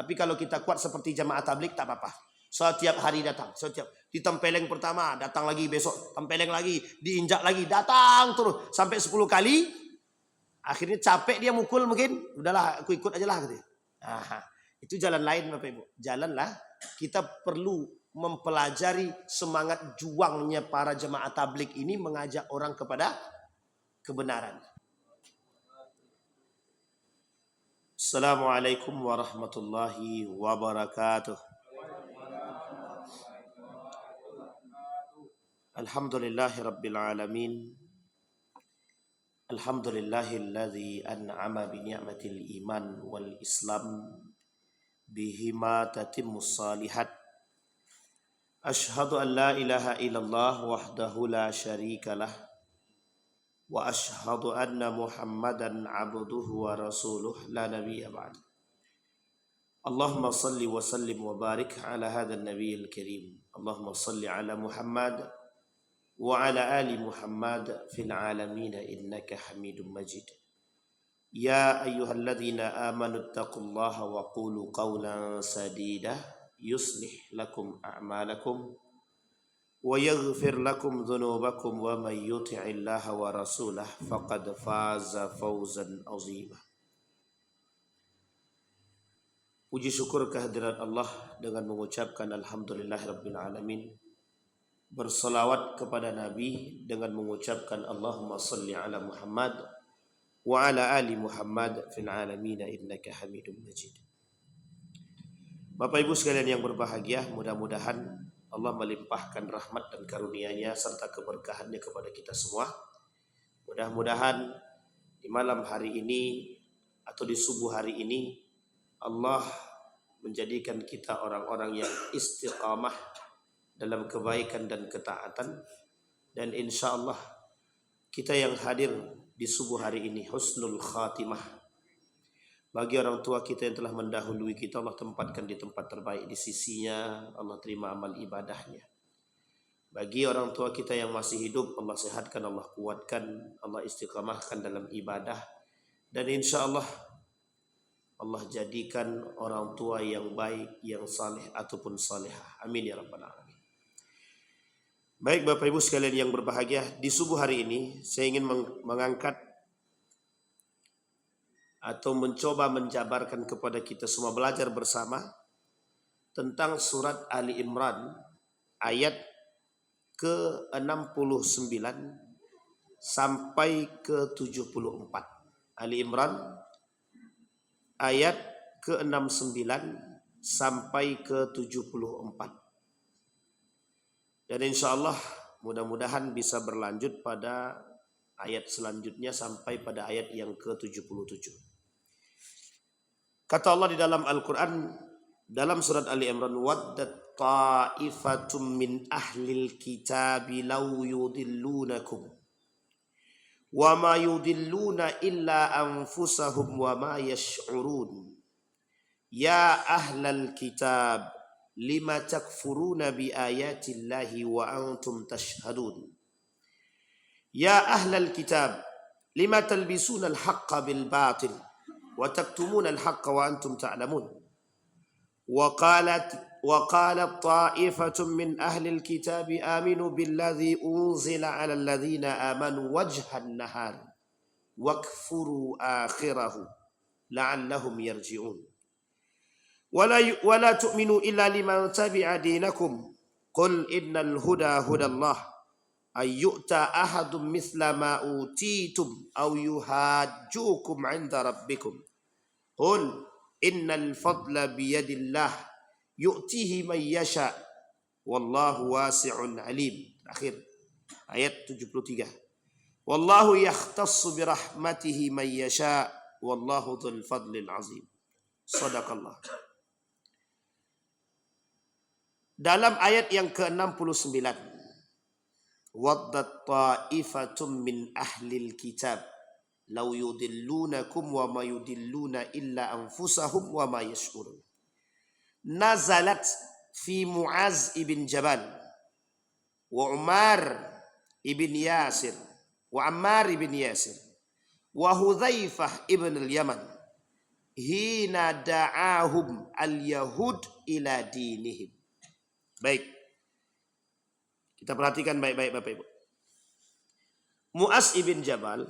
Tapi kalau kita kuat seperti jamaah tabligh tak apa-apa. Setiap hari datang, setiap di tempeleng pertama datang lagi, besok tempeleng lagi, diinjak lagi, datang terus sampai 10 kali. Akhirnya capek dia mukul mungkin, udahlah aku ikut aja lah gitu. Nah, itu jalan lain Bapak Ibu. Jalanlah kita perlu mempelajari semangat juangnya para jemaah tabligh ini mengajak orang kepada kebenaran. Assalamualaikum warahmatullahi wabarakatuh. Alhamdulillahi rabbil alamin. Alhamdulillahilladzi an'ama bi ni'matil iman wal islam bihima tatimmus salihat. Ashhadu an la ilaha illallah wahdahu la syarika lah wa ashhadu anna Muhammadan abduhu wa rasuluh la nabiyya ba'd. Allahumma salli wa sallim wa barik ala hadzal nabiyil karim. Allahumma salli ala Muhammad wa ala ali Muhammad fil alamin innaka Hamidum Majid. Ya ayyuhalladzina amanu taqullaha wa qulu qawlan sadida yuslih lakum a'malakum wa yaghfir lakum dhunubakum wa may yuti'illaha wa rasulahu faqad faza fawzan 'azima. Puji syukur kehadirat Allah dengan mengucapkan alhamdulillahirabbil alamin. Bersalawat kepada Nabi dengan mengucapkan Allahumma salli ala Muhammad wa ala ali Muhammad fil alamin innaka Hamidum Majid. Bapak Ibu sekalian yang berbahagia, mudah-mudahan Allah melimpahkan rahmat dan karunia-Nya serta keberkahannya kepada kita semua. Mudah-mudahan di malam hari ini atau di subuh hari ini Allah menjadikan kita orang-orang yang istiqamah dalam kebaikan dan ketaatan, dan insya Allah kita yang hadir di subuh hari ini husnul khatimah. Bagi orang tua kita yang telah mendahului kita, Allah tempatkan di tempat terbaik di sisinya, Allah terima amal ibadahnya. Bagi orang tua kita yang masih hidup, Allah sehatkan, Allah kuatkan, Allah istiqamahkan dalam ibadah, dan insya Allah Allah jadikan orang tua yang baik, yang saleh ataupun salehah. Amin ya rabbal alamin. Baik Bapak Ibu sekalian yang berbahagia, di subuh hari ini saya ingin mengangkat atau mencoba menjabarkan kepada kita semua belajar bersama tentang surat Ali Imran ayat ke-69 sampai ke-74. Ali Imran ayat ke-69 sampai ke-74. Dan insya Allah mudah-mudahan bisa berlanjut pada ayat selanjutnya sampai pada ayat yang ke-77. Kata Allah di dalam Al-Quran, dalam surat Ali Imran, waddat ta'ifatum min ahlil kitabi law yudillunakum wa ma yudilluna illa anfusahum wa ma yash'urun. Ya ahlal kitab lima takfuruna bi ayatillahi wa antum tashhadun. Ya ahlal kitab lima talbisuna al-haqqa bil batil wa taktumuna al-haqqa wa antum ta'lamun. Wa qalat ta'ifatun min ahli al-kitab aminu billadhi unzila 'ala alladhina amanu wajhan nahar wakfuru akhirahu la'allahum yarji'un. ولا تؤمنوا إلا لمن تبع دينكم قل إن الهدى هدى الله أن يؤتى أحد مثل ما أوتيتم أو يحاجوكم عند ربكم قل إن الفضل بيد الله يؤتيه من يشاء والله واسع عليم. Akhir ayat 73. Wallahu yakhtassu birahmatihi man yasha wallahu dzul fadlil azim. Shadaqallah. Dalam ayat yang ke-69, waddat ta'ifatum min ahlil kitab law yudillunakum wa ma yudilluna illa anfusahum wa ma yash'urun. Nazalat fi Muaz ibn Jabal wa Umar ibn Yasir wa Ammar ibn Yasir wa Hudzaifah ibn al-Yaman hina da'ahum al-yahud ila dinihim. Baik. Kita perhatikan baik-baik Bapak Ibu. Mu'az ibn Jabal,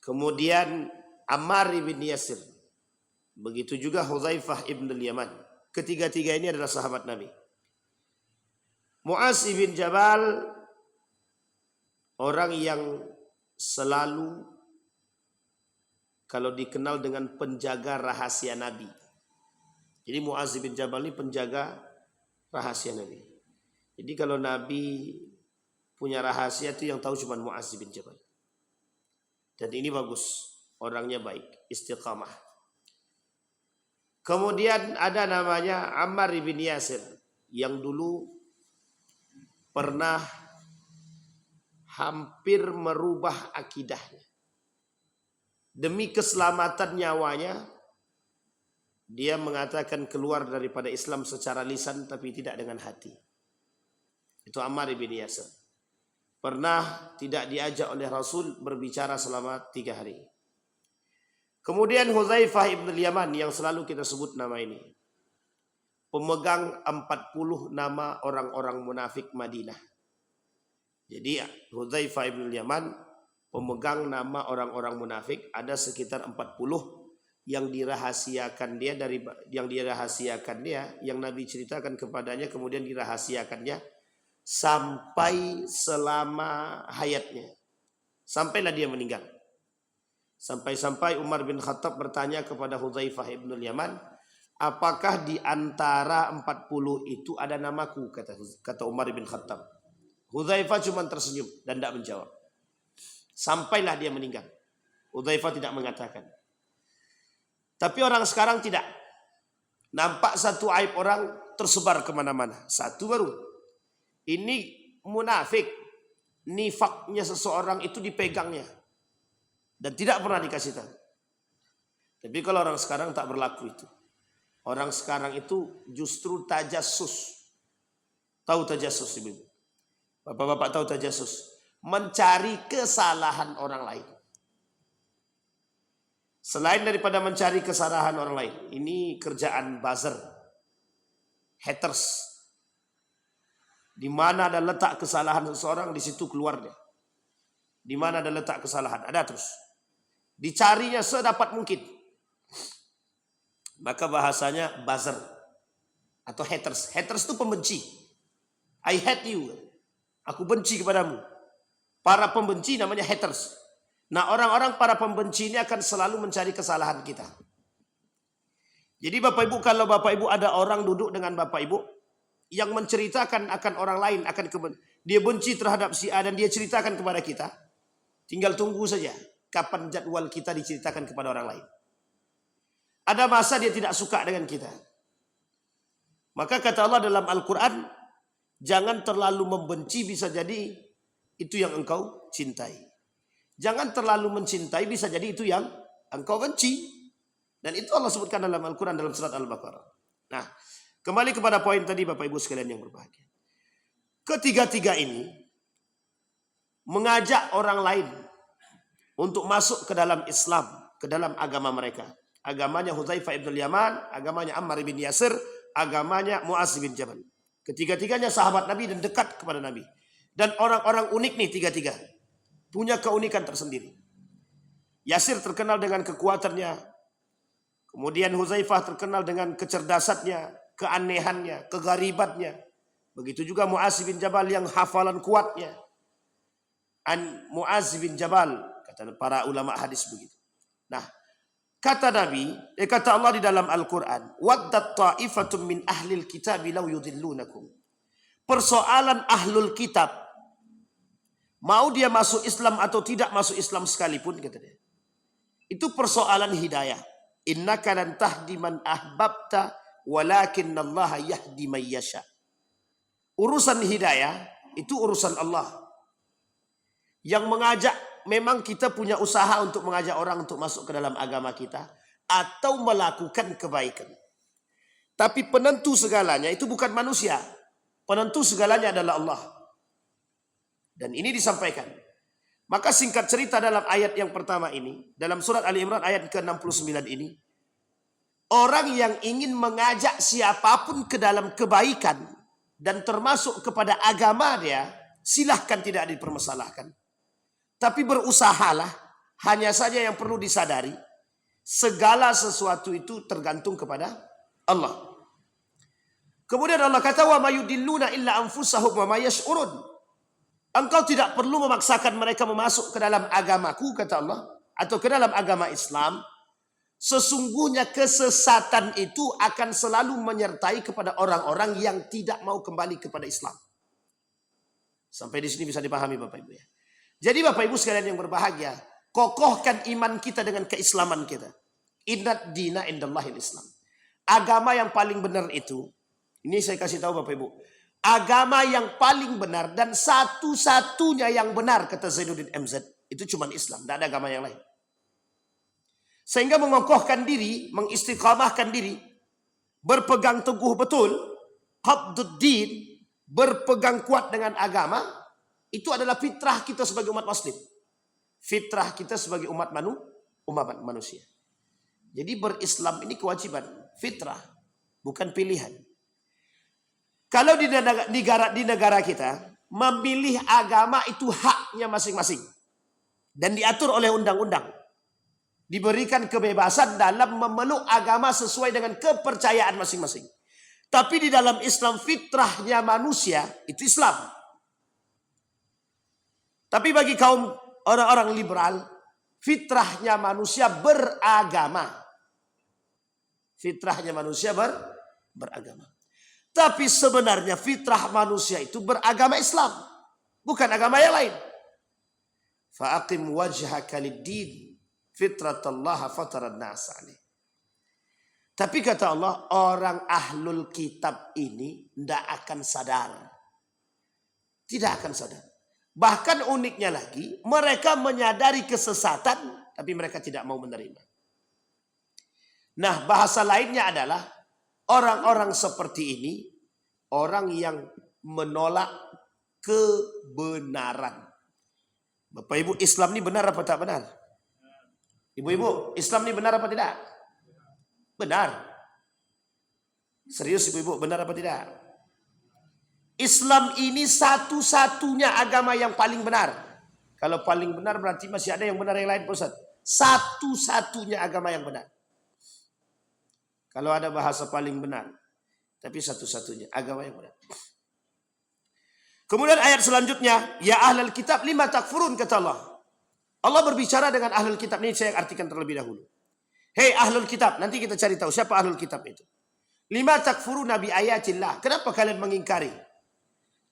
kemudian Ammar ibn Yasir, begitu juga Hudzaifah ibn al-Yaman. Ketiga-tiga ini adalah sahabat Nabi. Mu'az ibn Jabal orang yang selalu kalau dikenal dengan penjaga rahasia Nabi. Jadi Mu'az bin Jabal ini penjaga rahasia Nabi. Jadi kalau Nabi punya rahasia itu yang tahu cuma Mu'az bin Jabal. Dan ini bagus, orangnya baik, istiqamah. Kemudian ada namanya Ammar bin Yasir yang dulu pernah hampir merubah akidahnya. Demi keselamatan nyawanya, dia mengatakan keluar daripada Islam secara lisan tapi tidak dengan hati. Itu Ammar bin Yasir. Pernah tidak diajak oleh Rasul berbicara selama 3 hari. Kemudian Hudzaifah ibn al-Yaman yang selalu kita sebut nama ini. Pemegang 40 nama orang-orang munafik Madinah. Jadi Hudzaifah ibn al-Yaman pemegang nama orang-orang munafik, ada sekitar 40 yang dirahasiakan dia yang Nabi ceritakan kepadanya, kemudian dirahasiakannya sampai selama hayatnya, sampailah dia meninggal. Sampai-sampai Umar bin Khattab bertanya kepada Hudzaifah ibn al-Yaman, apakah di antara 40 itu ada namaku, kata Umar bin Khattab. Hudzaifah cuma tersenyum dan tidak menjawab. Sampailah dia meninggal. Hudzaifah tidak mengatakan. Tapi orang sekarang tidak. Nampak satu aib orang tersebar kemana-mana. Satu baru. Ini munafik. Nifaknya seseorang itu dipegangnya. Dan tidak pernah dikasih tahu. Tapi kalau orang sekarang tak berlaku itu. Orang sekarang itu justru tajassus. Tahu tajassus ibu? Bapak-bapak tahu tajassus? Mencari kesalahan orang lain. Selain daripada mencari kesalahan orang lain, ini kerjaan buzzer, haters. Di mana ada letak kesalahan seseorang, di situ keluar dia. Di mana ada letak kesalahan, ada terus. Dicarinya sedapat mungkin. Maka bahasanya buzzer atau haters. Haters itu pembenci. I hate you. Aku benci kepadamu. Para pembenci namanya haters. Nah, orang-orang para pembenci ini akan selalu mencari kesalahan kita. Jadi Bapak Ibu, kalau Bapak Ibu ada orang duduk dengan Bapak Ibu yang menceritakan akan orang lain, dia benci terhadap si A dan dia ceritakan kepada kita, tinggal tunggu saja kapan jadwal kita diceritakan kepada orang lain. Ada masa dia tidak suka dengan kita. Maka kata Allah dalam Al-Quran, jangan terlalu membenci, bisa jadi itu yang engkau cintai. Jangan terlalu mencintai, bisa jadi itu yang engkau benci. Dan itu Allah sebutkan dalam Al-Quran dalam surat Al-Baqarah. Nah, kembali kepada poin tadi Bapak Ibu sekalian yang berbahagia. Ketiga-tiga ini mengajak orang lain untuk masuk ke dalam Islam, ke dalam agama mereka. Agamanya Hudzaifah ibn al-Yaman, agamanya Ammar bin Yasir, agamanya Mu'az bin Jabal. Ketiga-tiganya sahabat Nabi dan dekat kepada Nabi. Dan orang-orang unik nih tiga-tiga. Punya keunikan tersendiri. Yasir terkenal dengan kekuatannya. Kemudian Hudzaifah terkenal dengan kecerdasannya, keanehannya, kegaribannya. Begitu juga Mu'az bin Jabal yang hafalan kuatnya. Mu'az bin Jabal, kata para ulama hadis begitu. Nah, kata Nabi, kata Allah di dalam Al-Quran, waddat ta'ifatun min ahlil kitabi law yudillunakum. Persoalan ahlul kitab, mau dia masuk Islam atau tidak masuk Islam sekalipun, kata dia, itu persoalan hidayah. Innaka lan tahdi man ahbabta walakinallaha yahdi man yasha. Urusan hidayah itu urusan Allah. Yang mengajak, memang kita punya usaha untuk mengajak orang untuk masuk ke dalam agama kita atau melakukan kebaikan. Tapi penentu segalanya itu bukan manusia. Penentu segalanya adalah Allah. Dan ini disampaikan. Maka singkat cerita dalam ayat yang pertama ini, dalam surat Ali Imran ayat ke-69 ini, Orang yang ingin mengajak siapapun ke dalam kebaikan dan termasuk kepada agama dia, silahkan tidak dipermasalahkan. Tapi berusahalah, hanya saja yang perlu disadari, segala sesuatu itu tergantung kepada Allah. Kemudian Allah kata, wa mayudilluna illa anfusahum wa mayash'urun. Engkau tidak perlu memaksakan mereka masuk ke dalam agamaku, kata Allah, atau ke dalam agama Islam. Sesungguhnya kesesatan itu akan selalu menyertai kepada orang-orang yang tidak mau kembali kepada Islam. Sampai di sini bisa dipahami Bapak Ibu ya. Jadi Bapak Ibu sekalian yang berbahagia, kokohkan iman kita dengan keislaman kita. Innad dina indallahil Islam. Agama yang paling benar itu, ini saya kasih tahu Bapak Ibu, agama yang paling benar dan satu-satunya yang benar kata Zainuddin MZ itu cuma Islam, tidak ada agama yang lain. Sehingga mengokohkan diri, mengistiqamahkan diri, berpegang teguh betul, qabduddin, berpegang kuat dengan agama, itu adalah fitrah kita sebagai umat muslim. Fitrah kita sebagai umat manusia. Jadi berislam ini kewajiban, fitrah, bukan pilihan. Kalau di negara kita, memilih agama itu haknya masing-masing. Dan diatur oleh undang-undang. Diberikan kebebasan dalam memeluk agama sesuai dengan kepercayaan masing-masing. Tapi di dalam Islam fitrahnya manusia itu Islam. Tapi bagi kaum orang-orang liberal, fitrahnya manusia beragama. Fitrahnya manusia beragama. Tapi sebenarnya fitrah manusia itu beragama Islam. Bukan agama yang lain. Fa'aqim wajhaka lid-din. Fitratallaha fataran nasa alaihi. Tapi kata Allah, orang ahlul kitab ini tidak akan sadar. Tidak akan sadar. Bahkan uniknya lagi, mereka menyadari kesesatan, tapi mereka tidak mau menerima. Nah, bahasa lainnya adalah, orang-orang seperti ini, orang yang menolak kebenaran. Bapak Ibu, Islam ini benar apa tak benar? Ibu-ibu, Islam ini benar apa tidak? Benar. Serius ibu-ibu, benar apa tidak? Islam ini satu-satunya agama yang paling benar. Kalau paling benar berarti masih ada yang benar yang lain, Pak Ustaz. Satu-satunya agama yang benar. Kalau ada bahasa paling benar, tapi satu-satunya agama yang benar. Kemudian ayat selanjutnya, ya ahlal kitab lima takfurun, kata Allah. Allah berbicara dengan ahlul kitab ini, saya artikan terlebih dahulu. Hei ahlul kitab, nanti kita cari tahu siapa ahlul kitab itu. Lima takfuru nabi ayatillah. Kenapa kalian mengingkari?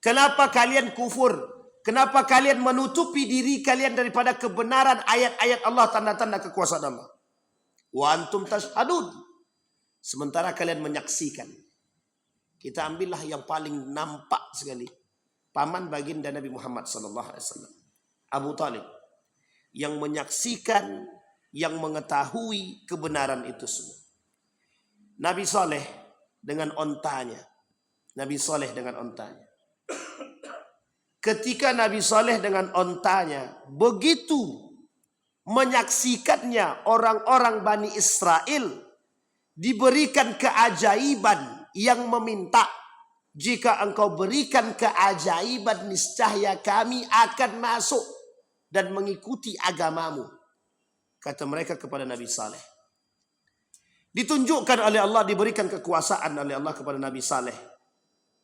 Kenapa kalian kufur? Kenapa kalian menutupi diri kalian daripada kebenaran ayat-ayat Allah, tanda-tanda kekuasaan Allah? Wa antum tashhadun. Sementara kalian menyaksikan. Kita ambillah yang paling nampak sekali. Paman baginda Nabi Muhammad SAW. Abu Talib. Yang menyaksikan, yang mengetahui kebenaran itu semua. Nabi Saleh dengan ontanya. Nabi Saleh dengan ontanya. Ketika Nabi Saleh dengan ontanya begitu menyaksikannya orang-orang Bani Israel diberikan keajaiban yang meminta, jika engkau berikan keajaiban niscaya kami akan masuk dan mengikuti agamamu, kata mereka kepada Nabi Saleh. Ditunjukkan oleh Allah, diberikan kekuasaan oleh Allah kepada Nabi Saleh.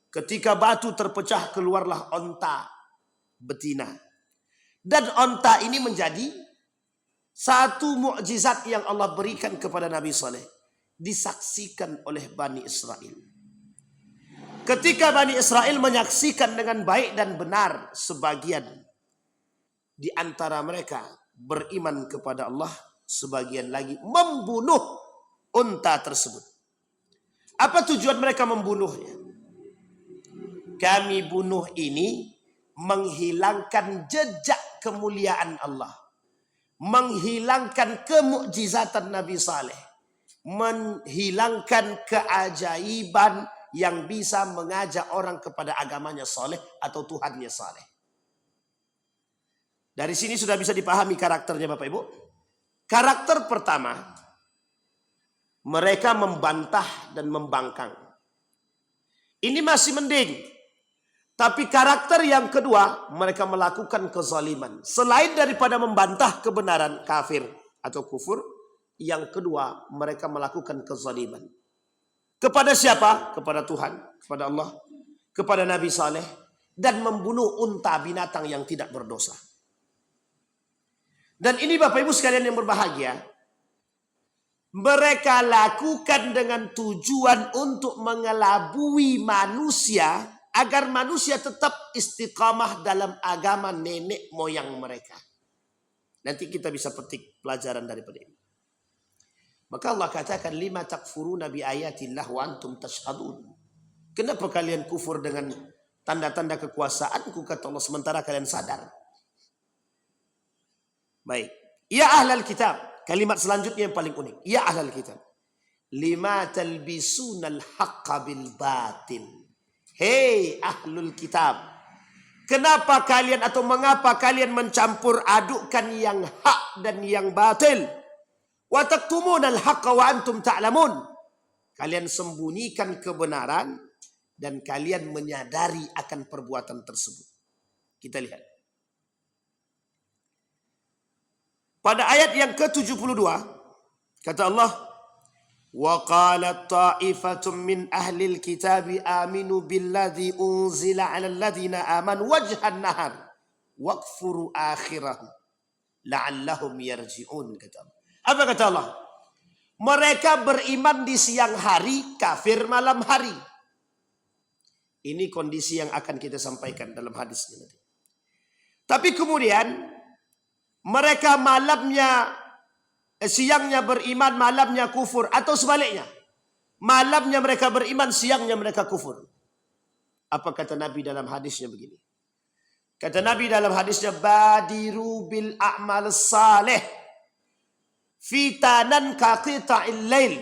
Ketika batu terpecah, keluarlah onta betina. Dan onta ini menjadi satu mukjizat yang Allah berikan kepada Nabi Saleh. Disaksikan oleh Bani Israel. Ketika Bani Israel menyaksikan dengan baik dan benar, sebagian di antara mereka beriman kepada Allah, sebagian lagi membunuh unta tersebut. Apa tujuan mereka membunuhnya? Kami bunuh ini menghilangkan jejak kemuliaan Allah, menghilangkan kemukjizatan Nabi Saleh, menghilangkan keajaiban yang bisa mengajak orang kepada agamanya Saleh atau Tuhannya Saleh. Dari sini sudah bisa dipahami karakternya Bapak Ibu. Karakter pertama, Mereka membantah dan membangkang. Ini masih mending. Tapi karakter yang kedua, mereka melakukan kezaliman. Selain daripada membantah kebenaran kafir atau kufur, yang kedua mereka melakukan kezaliman. Kepada siapa? Kepada Tuhan, kepada Allah, kepada Nabi Saleh, dan membunuh unta binatang yang tidak berdosa. Dan ini Bapak Ibu sekalian yang berbahagia, mereka lakukan dengan tujuan untuk mengelabui manusia agar manusia tetap istiqamah dalam agama nenek moyang mereka. Nanti kita bisa petik pelajaran daripada ini. Maka Allah katakan, lima takfuruna bi ayatillah wa antum tashhadun. Kenapa kalian kufur dengan tanda-tanda kekuasaanku, kata Allah, sementara kalian sadar? Baik. Ya ahlal kitab. Kalimat selanjutnya yang paling unik. Ya ahlal kitab. Lima talbisunal haqqa bil batil. Hei ahlul kitab. Kenapa kalian atau mengapa kalian mencampur adukkan yang hak dan yang batil? Wa taktumunal haqqa wa antum ta'lamun. Kalian sembunyikan kebenaran dan kalian menyadari akan perbuatan tersebut. Kita lihat. Pada ayat yang ke-72 kata Allah, wa qalat ta'ifatun min ahlil kitabi aminu billadzi unzila 'alal ladzina amanu wajhan nahar waqfuru akhirahu la'allahum yarji'un, kata Allah. Apa kata Allah? Mereka beriman di siang hari, kafir malam hari. Ini kondisi yang akan kita sampaikan dalam hadisnya nanti. Tapi kemudian mereka siangnya beriman, malamnya kufur, atau sebaliknya. Malamnya mereka beriman, siangnya mereka kufur. Apa kata Nabi dalam hadisnya begini? Kata Nabi dalam hadisnya, badiru bil a'mal salih fitanan kaqita'il lail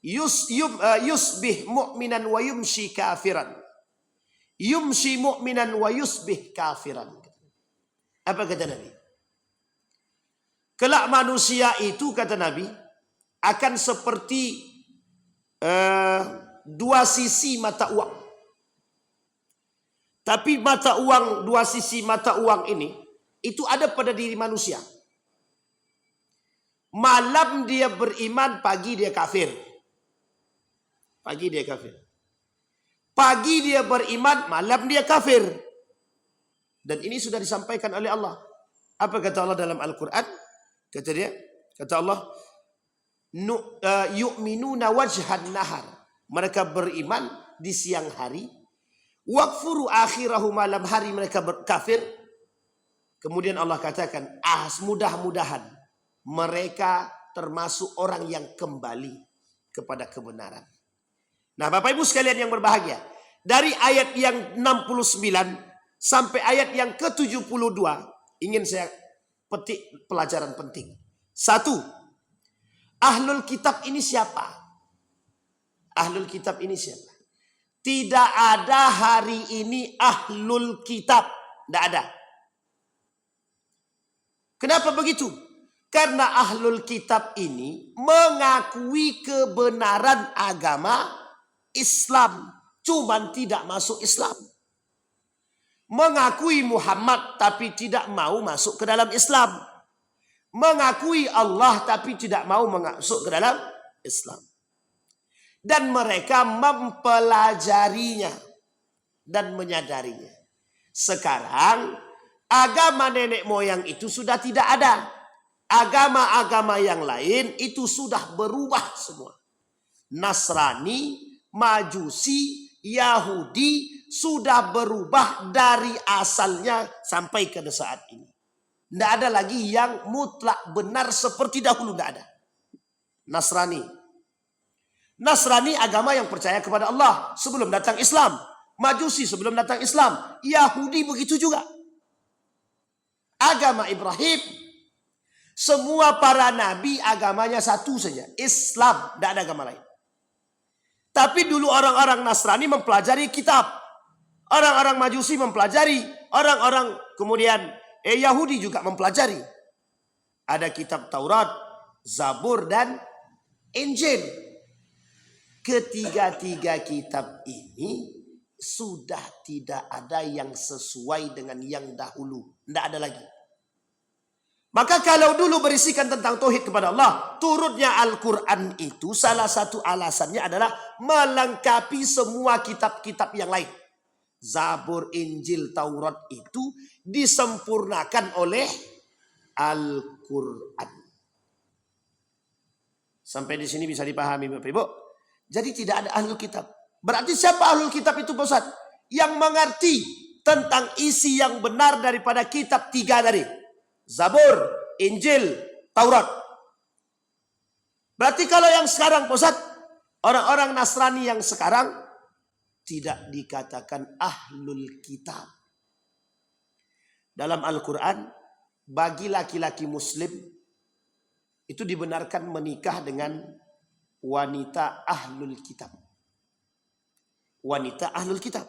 yusbih mu'minan wa yumshi kafiran. Yumshi mu'minan wa yusbih kafiran. Apa kata Nabi? Kelak manusia itu, kata Nabi, akan seperti dua sisi mata uang. Tapi dua sisi mata uang ini, itu ada pada diri manusia. Malam dia beriman, pagi dia kafir. Pagi dia kafir. Pagi dia beriman, malam dia kafir. Dan ini sudah disampaikan oleh Allah. Apa kata Allah dalam Al-Quran? Kata Allah, yu'minuna wajhan nahar. Mereka beriman di siang hari. Waqfuru akhirahu, malam hari mereka kafir. Kemudian Allah katakan, mudah-mudahan mereka termasuk orang yang kembali kepada kebenaran. Nah, Bapak Ibu sekalian yang berbahagia, dari ayat yang 69 sampai ayat yang ke-72 ingin saya petik pelajaran penting. Satu, ahlul kitab ini siapa? Ahlul kitab ini siapa? Tidak ada hari ini ahlul kitab. Tidak ada. Kenapa begitu? Karena ahlul kitab ini mengakui kebenaran agama Islam, cuman tidak masuk Islam. Mengakui Muhammad tapi tidak mau masuk ke dalam Islam. Mengakui Allah tapi tidak mau masuk ke dalam Islam. Dan mereka mempelajarinya dan menyadarinya. Sekarang agama nenek moyang itu sudah tidak ada. Agama-agama yang lain itu sudah berubah semua. Nasrani, Majusi, Yahudi sudah berubah dari asalnya sampai ke saat ini. Tidak ada lagi yang mutlak benar seperti dahulu, tidak ada. Nasrani agama yang percaya kepada Allah sebelum datang Islam. Majusi sebelum datang Islam. Yahudi begitu juga. Agama Ibrahim, semua para nabi agamanya satu saja, Islam, tidak ada agama lain. Tapi dulu orang-orang Nasrani mempelajari kitab. Orang-orang Majusi mempelajari. Orang-orang kemudian Yahudi juga mempelajari. Ada kitab Taurat, Zabur, dan Injil. Ketiga-tiga kitab ini sudah tidak ada yang sesuai dengan yang dahulu. Tidak ada lagi. Maka kalau dulu berisikan tentang tauhid kepada Allah, turunnya Al-Quran itu salah satu alasannya adalah melengkapi semua kitab-kitab yang lain. Zabur, Injil, Taurat itu disempurnakan oleh Al-Quran. Sampai di sini bisa dipahami Bapak Ibu. Jadi tidak ada ahlul kitab. Berarti siapa ahlul kitab itu Pak Ustaz? Yang mengerti tentang isi yang benar daripada kitab tiga tadi. Zabur, Injil, Taurat. Berarti kalau yang sekarang Pak Ustaz, orang-orang Nasrani yang sekarang tidak dikatakan ahlul kitab. Dalam Al-Quran, bagi laki-laki muslim itu dibenarkan menikah dengan wanita ahlul kitab. Wanita ahlul kitab.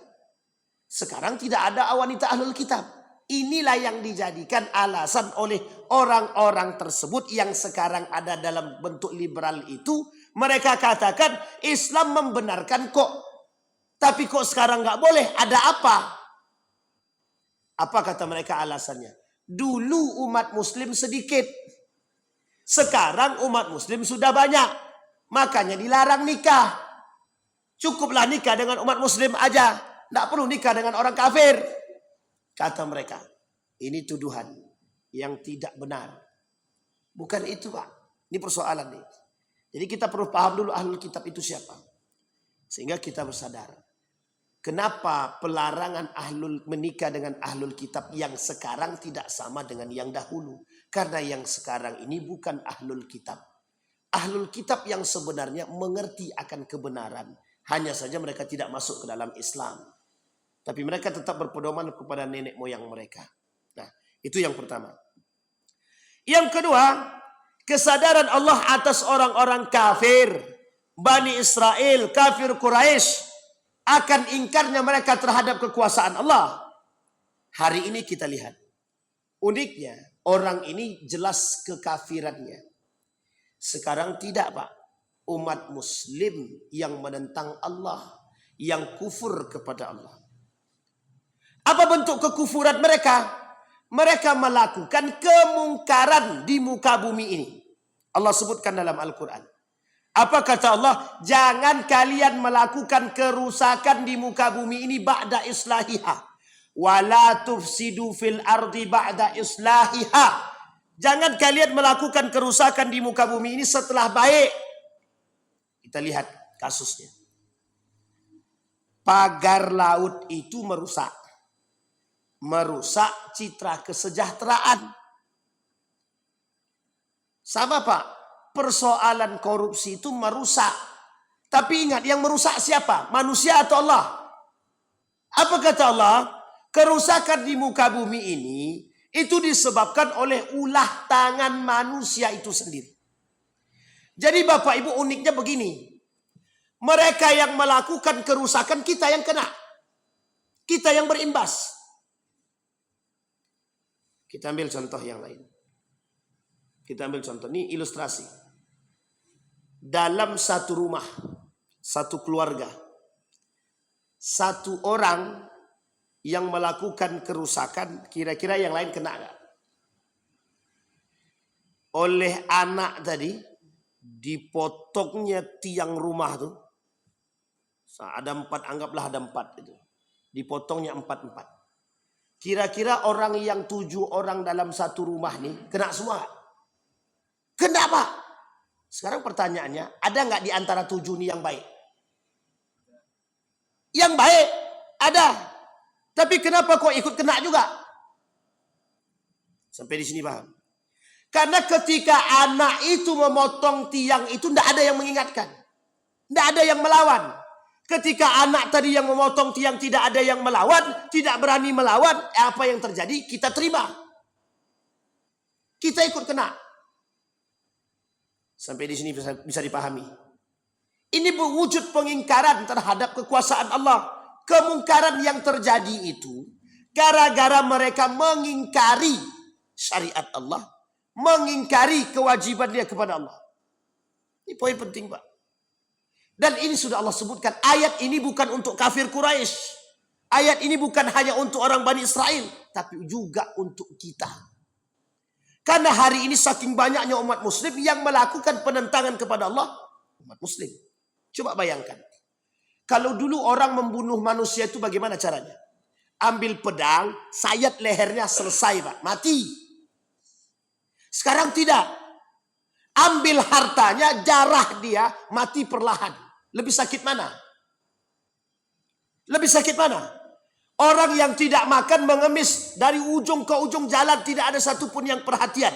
Sekarang tidak ada wanita ahlul kitab. Inilah yang dijadikan alasan oleh orang-orang tersebut yang sekarang ada dalam bentuk liberal itu. Mereka katakan Islam membenarkan kok. Tapi kok sekarang nggak boleh? Ada apa? Apa kata mereka alasannya? Dulu umat muslim sedikit. Sekarang umat muslim sudah banyak. Makanya dilarang nikah. Cukuplah nikah dengan umat muslim aja. Tidak perlu nikah dengan orang kafir. Kata mereka. Ini tuduhan yang tidak benar. Bukan itu Pak. Ini persoalan nih. Jadi kita perlu paham dulu ahlul kitab itu siapa. Sehingga kita bersadar. Kenapa pelarangan menikah dengan ahlul kitab yang sekarang tidak sama dengan yang dahulu. Karena yang sekarang ini bukan ahlul kitab. Ahlul kitab yang sebenarnya mengerti akan kebenaran. Hanya saja mereka tidak masuk ke dalam Islam. Tapi mereka tetap berpedoman kepada nenek moyang mereka. Nah, itu yang pertama. Yang kedua, kesadaran Allah atas orang-orang kafir. Bani Israel, kafir Quraisy. Akan ingkarnya mereka terhadap kekuasaan Allah. Hari ini kita lihat. Uniknya, orang ini jelas kekafirannya. Sekarang tidak Pak. Umat muslim yang menentang Allah. Yang kufur kepada Allah. Apa bentuk kekufuran mereka? Mereka melakukan kemungkaran di muka bumi ini. Allah sebutkan dalam Al-Quran. Apa kata Allah? Jangan kalian melakukan kerusakan di muka bumi ini ba'da islahiha. Wala tufsidu fil ardi ba'da islahiha. Jangan kalian melakukan kerusakan di muka bumi ini setelah baik. Kita lihat kasusnya. Pagar laut itu merusak. Merusak citra kesejahteraan. Sama Pak, persoalan korupsi itu merusak. Tapi ingat, yang merusak siapa? Manusia atau Allah? Apa kata Allah? Kerusakan di muka bumi ini itu disebabkan oleh ulah tangan manusia itu sendiri. Jadi Bapak Ibu uniknya begini. Mereka yang melakukan kerusakan, kita yang kena. Kita yang berimbas. Kita ambil contoh yang lain. Kita ambil contoh. Ini ilustrasi. Dalam satu rumah, satu keluarga, satu orang yang melakukan kerusakan, kira-kira yang lain kena nggak? Oleh anak tadi, dipotongnya tiang rumah tuh. Ada 4, anggaplah ada 4 itu. Dipotongnya 4. Kira-kira orang yang 7 orang dalam satu rumah nih kena semua gak? Kena Pak. Sekarang pertanyaannya, ada nggak di antara 7 nih yang baik? Yang baik ada. Tapi kenapa kok ikut kena juga? Sampai di sini paham? Karena ketika anak itu memotong tiang itu tidak ada yang mengingatkan. Tidak ada yang melawan. Ketika anak tadi yang memotong tiang tidak ada yang melawan, tidak berani melawan, apa yang terjadi? Kita terima. Kita ikut kena. Sampai di sini bisa dipahami. Ini wujud pengingkaran terhadap kekuasaan Allah. Kemungkaran yang terjadi itu gara-gara mereka mengingkari syariat Allah, mengingkari kewajiban dia kepada Allah. Ini poin penting, Pak. Dan ini sudah Allah sebutkan. Ayat ini bukan untuk kafir Quraisy. Ayat ini bukan hanya untuk orang Bani Israel, tapi juga untuk kita. Karena hari ini saking banyaknya umat muslim yang melakukan penentangan kepada Allah, umat muslim. Coba bayangkan. Kalau dulu orang membunuh manusia itu bagaimana caranya? Ambil pedang, sayat lehernya, selesai, Pak. Mati. Sekarang tidak. Ambil hartanya, jarah dia, mati perlahan. Lebih sakit mana? Lebih sakit mana? Orang yang tidak makan mengemis dari ujung ke ujung jalan, tidak ada satupun yang perhatian.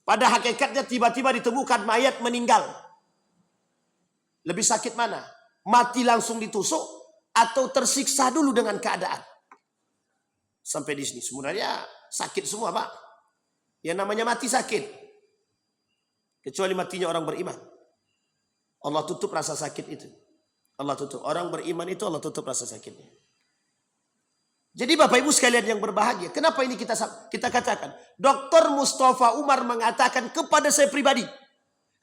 Pada hakikatnya tiba-tiba ditemukan mayat meninggal. Lebih sakit mana? Mati langsung ditusuk atau tersiksa dulu dengan keadaan? Sampai di sini sebenarnya sakit semua, Pak. Yang namanya mati sakit. Kecuali matinya orang beriman. Allah tutup rasa sakit itu. Allah tutup. Orang beriman itu Allah tutup rasa sakitnya. Jadi Bapak Ibu sekalian yang berbahagia, kenapa ini kita katakan? Dr. Mustafa Umar mengatakan kepada saya pribadi,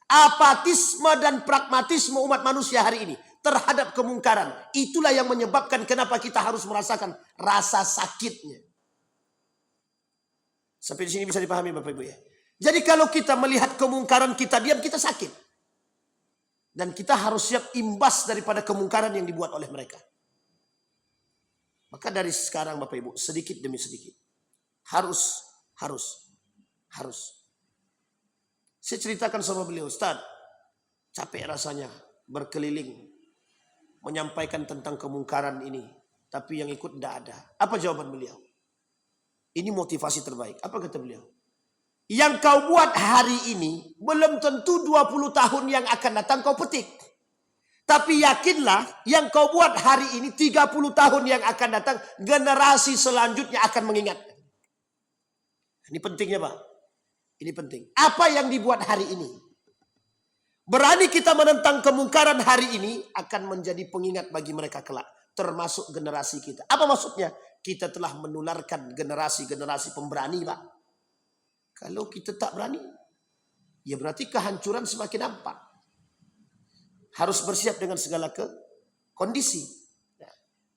apatisme dan pragmatisme umat manusia hari ini terhadap kemungkaran, itulah yang menyebabkan kenapa kita harus merasakan rasa sakitnya. Sampai di sini bisa dipahami Bapak Ibu ya. Jadi kalau kita melihat kemungkaran kita diam, kita sakit. Dan kita harus siap imbas daripada kemungkaran yang dibuat oleh mereka. Maka dari sekarang Bapak Ibu, sedikit demi sedikit. Harus. Saya ceritakan sama beliau, Ustaz, capek rasanya berkeliling, menyampaikan tentang kemungkaran ini. Tapi yang ikut tidak ada. Apa jawaban beliau? Ini motivasi terbaik. Apa kata beliau? Yang kau buat hari ini, belum tentu 20 tahun yang akan datang kau petik. Tapi yakinlah yang kau buat hari ini 30 tahun yang akan datang generasi selanjutnya akan mengingat. Ini pentingnya Pak. Ini penting. Apa yang dibuat hari ini? Berani kita menentang kemungkaran hari ini akan menjadi pengingat bagi mereka kelak. Termasuk generasi kita. Apa maksudnya? Kita telah menularkan generasi-generasi pemberani Pak. Kalau kita tak berani, ya berarti kehancuran semakin nampak. Harus bersiap dengan segala kondisi.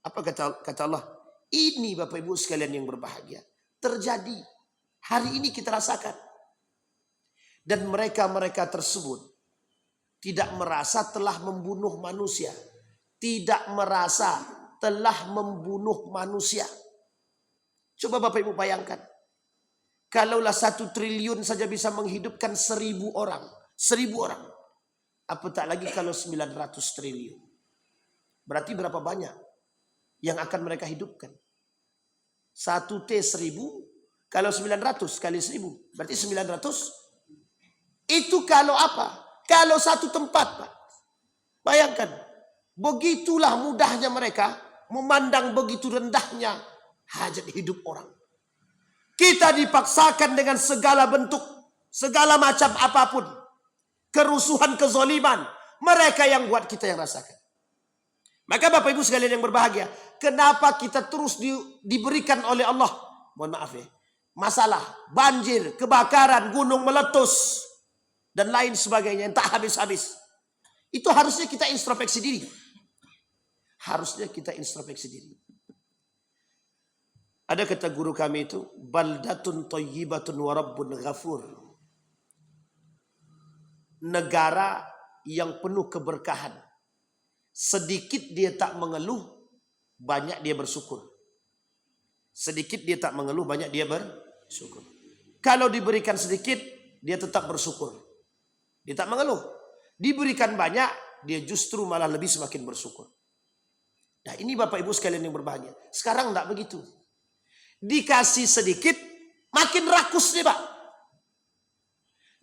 Apa kata Allah? Ini Bapak Ibu sekalian yang berbahagia. Terjadi. Hari ini kita rasakan. Dan mereka-mereka tersebut tidak merasa telah membunuh manusia. Tidak merasa telah membunuh manusia. Coba Bapak Ibu bayangkan. Kalaulah 1 triliun saja bisa menghidupkan 1000 orang. 1000 orang. Apatah lagi kalau 900 triliun. Berarti berapa banyak yang akan mereka hidupkan? 1 T 1000. Kalau 900 kali 1000. Berarti 900. Itu kalau apa? Kalau satu tempat Pak. Bayangkan. Begitulah mudahnya mereka memandang begitu rendahnya hajat hidup orang. Kita dipaksakan dengan segala bentuk, segala macam apapun. Kerusuhan, kezoliman. Mereka yang buat, kita yang rasakan. Maka Bapak Ibu sekalian yang berbahagia. Kenapa kita terus diberikan oleh Allah. Mohon maaf ya. Masalah, banjir, kebakaran, gunung meletus. Dan lain sebagainya yang tak habis-habis. Itu harusnya kita introspeksi diri. Harusnya kita introspeksi diri. Ada kata guru kami itu. Baldatun thayyibatun wa rabbun ghafur. Negara yang penuh keberkahan. Sedikit dia tak mengeluh, banyak dia bersyukur. Sedikit dia tak mengeluh, banyak dia bersyukur. Kalau diberikan sedikit, dia tetap bersyukur. Dia tak mengeluh. Diberikan banyak, dia justru malah lebih semakin bersyukur. Nah ini Bapak Ibu sekalian yang berbahagia. Sekarang enggak begitu. Dikasih sedikit, makin rakus nih Pak.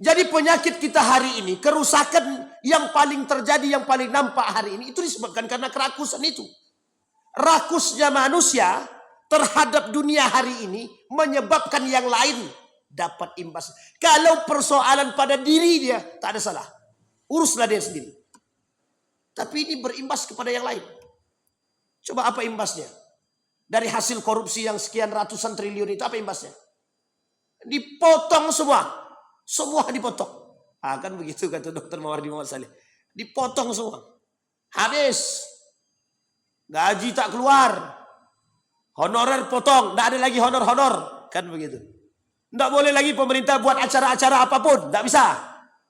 Jadi penyakit kita hari ini, kerusakan yang paling terjadi, yang paling nampak hari ini, itu disebabkan karena kerakusan itu. Rakusnya manusia terhadap dunia hari ini menyebabkan yang lain dapat imbas. Kalau persoalan pada diri dia, tak ada salah. Uruslah dia sendiri. Tapi ini berimbas kepada yang lain. Coba apa imbasnya? Dari hasil korupsi yang sekian ratusan triliun itu apa imbasnya? Dipotong semua. Semua dipotong. Kan begitu kata Dr. Mawardi Muhammad Saleh. Dipotong semua. Habis. Gaji tak keluar. Honorer potong. Tidak ada lagi honor-honor. Kan begitu. Tidak boleh lagi pemerintah buat acara-acara apapun. Tidak bisa.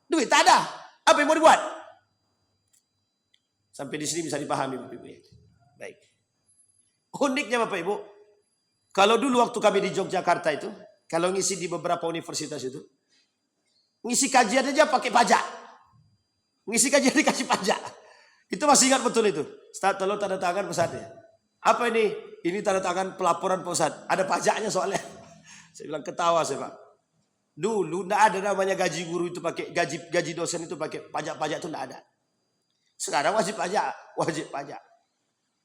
Duit tak ada. Apa yang mau dibuat? Sampai di sini bisa dipahami Bapak Ibu. Baik. Uniknya Bapak Ibu. Kalau dulu waktu kami di Yogyakarta itu. Kalau ngisi di beberapa universitas itu. Ngisi kajian aja pakai pajak. Ngisi kajian dikasih pajak. Itu masih ingat betul itu. Ustaz tolong tanda tangan Ustaznya. Apa ini? Ini tanda tangan pelaporan Pak Ustaz. Ada pajaknya soalnya. Saya bilang ketawa saya Pak. Dulu tidak ada namanya gaji guru itu pakai gaji dosen itu pakai pajak-pajak itu tidak ada. Sekarang wajib pajak. Wajib pajak.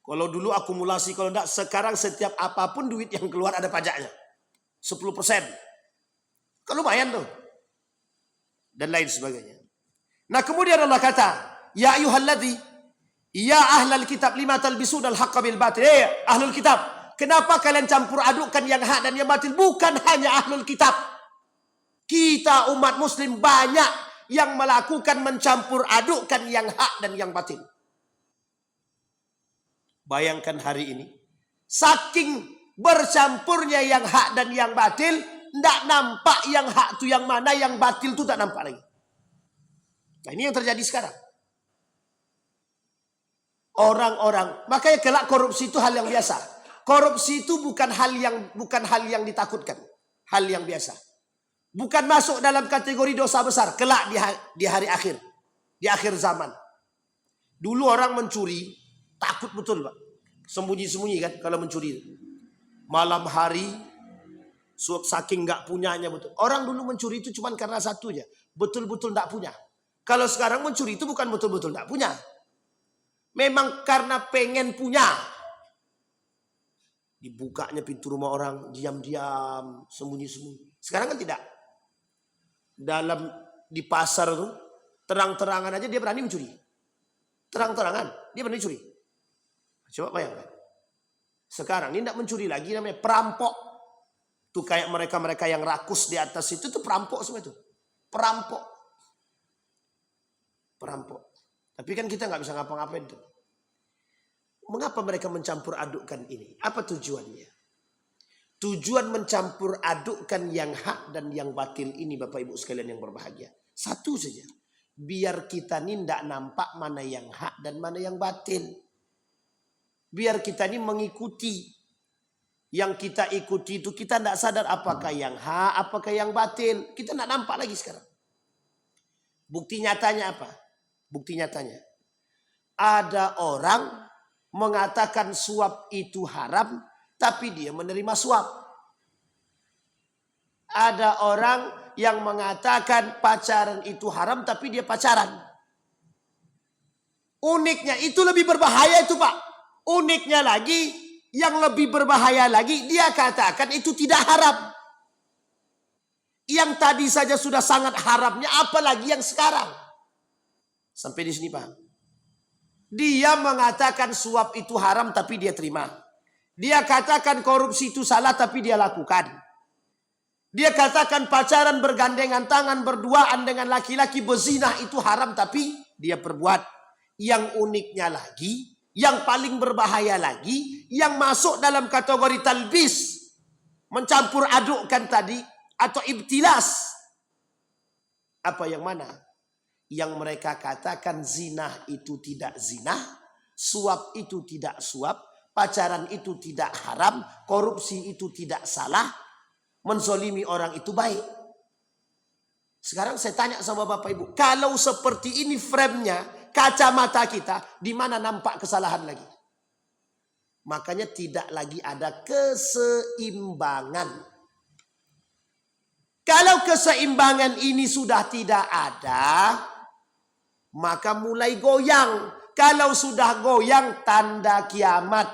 Kalau dulu akumulasi, kalau tidak sekarang setiap apapun duit yang keluar ada pajaknya. 10%. Kan lumayan tuh. Dan lain sebagainya. Nah kemudian Allah kata, ya ayyuhalladzi, ya ahlal kitab lima talbisunal haqqa bil batil. Ahlul kitab, kenapa kalian campur adukkan yang hak dan yang batil? Bukan hanya ahlul kitab. Kita umat muslim banyak yang melakukan mencampur adukkan yang hak dan yang batil. Bayangkan hari ini, saking bercampurnya yang hak dan yang batil, tidak nampak yang hak itu yang mana, yang batil itu tak nampak lagi. Nah ini yang terjadi sekarang. Orang-orang, makanya kelak korupsi itu hal yang biasa. Korupsi itu bukan hal yang ditakutkan, hal yang biasa. Bukan masuk dalam kategori dosa besar kelak di hari akhir, di akhir zaman. Dulu orang mencuri takut betul Pak, sembunyi-sembunyi kan kalau mencuri. Malam hari, saking nggak punyanya betul. Orang dulu mencuri itu cuma karena satunya, betul-betul nggak punya. Kalau sekarang mencuri itu bukan betul-betul nggak punya. Memang karena pengen punya. Dibukanya pintu rumah orang, diam-diam, sembunyi-sembunyi. Sekarang kan tidak. Di pasar tuh, terang-terangan aja dia berani mencuri. Terang-terangan, dia berani curi. Coba bayangkan. Sekarang ini tidak mencuri lagi, namanya perampok. Tuh kayak mereka-mereka yang rakus di atas itu tuh perampok semua itu. Perampok. Tapi kan kita nggak bisa ngapa-ngapain tuh. Mengapa mereka mencampur adukkan ini? Apa tujuannya? Tujuan mencampur adukkan yang hak dan yang batil ini Bapak Ibu sekalian yang berbahagia. Satu saja. Biar kita ini tidak nampak mana yang hak dan mana yang batil. Biar kita ini mengikuti. Yang kita ikuti itu kita tidak sadar apakah yang hak, apakah yang batil. Kita tidak nampak lagi sekarang. Bukti nyatanya apa? Bukti nyatanya. Ada orang mengatakan suap itu haram, tapi dia menerima suap. Ada orang yang mengatakan pacaran itu haram, tapi dia pacaran. Uniknya itu lebih berbahaya itu Pak. Uniknya lagi, yang lebih berbahaya lagi, dia katakan itu tidak haram. Yang tadi saja sudah sangat haramnya, apalagi yang sekarang. Sampai di sini paham? Dia mengatakan suap itu haram tapi dia terima. Dia katakan korupsi itu salah tapi dia lakukan. Dia katakan pacaran bergandengan tangan berduaan dengan laki-laki berzina itu haram tapi dia perbuat. Yang uniknya lagi, yang paling berbahaya lagi, yang masuk dalam kategori talbis, mencampur adukkan tadi atau ibtilas. Apa yang mana? Yang mereka katakan zina itu tidak zina, suap itu tidak suap, pacaran itu tidak haram, korupsi itu tidak salah, menzolimi orang itu baik. Sekarang saya tanya sama Bapak Ibu, kalau seperti ini frame-nya, kacamata kita, di mana nampak kesalahan lagi? Makanya tidak lagi ada keseimbangan. Kalau keseimbangan ini sudah tidak ada, maka mulai goyang. Kalau sudah goyang, tanda kiamat.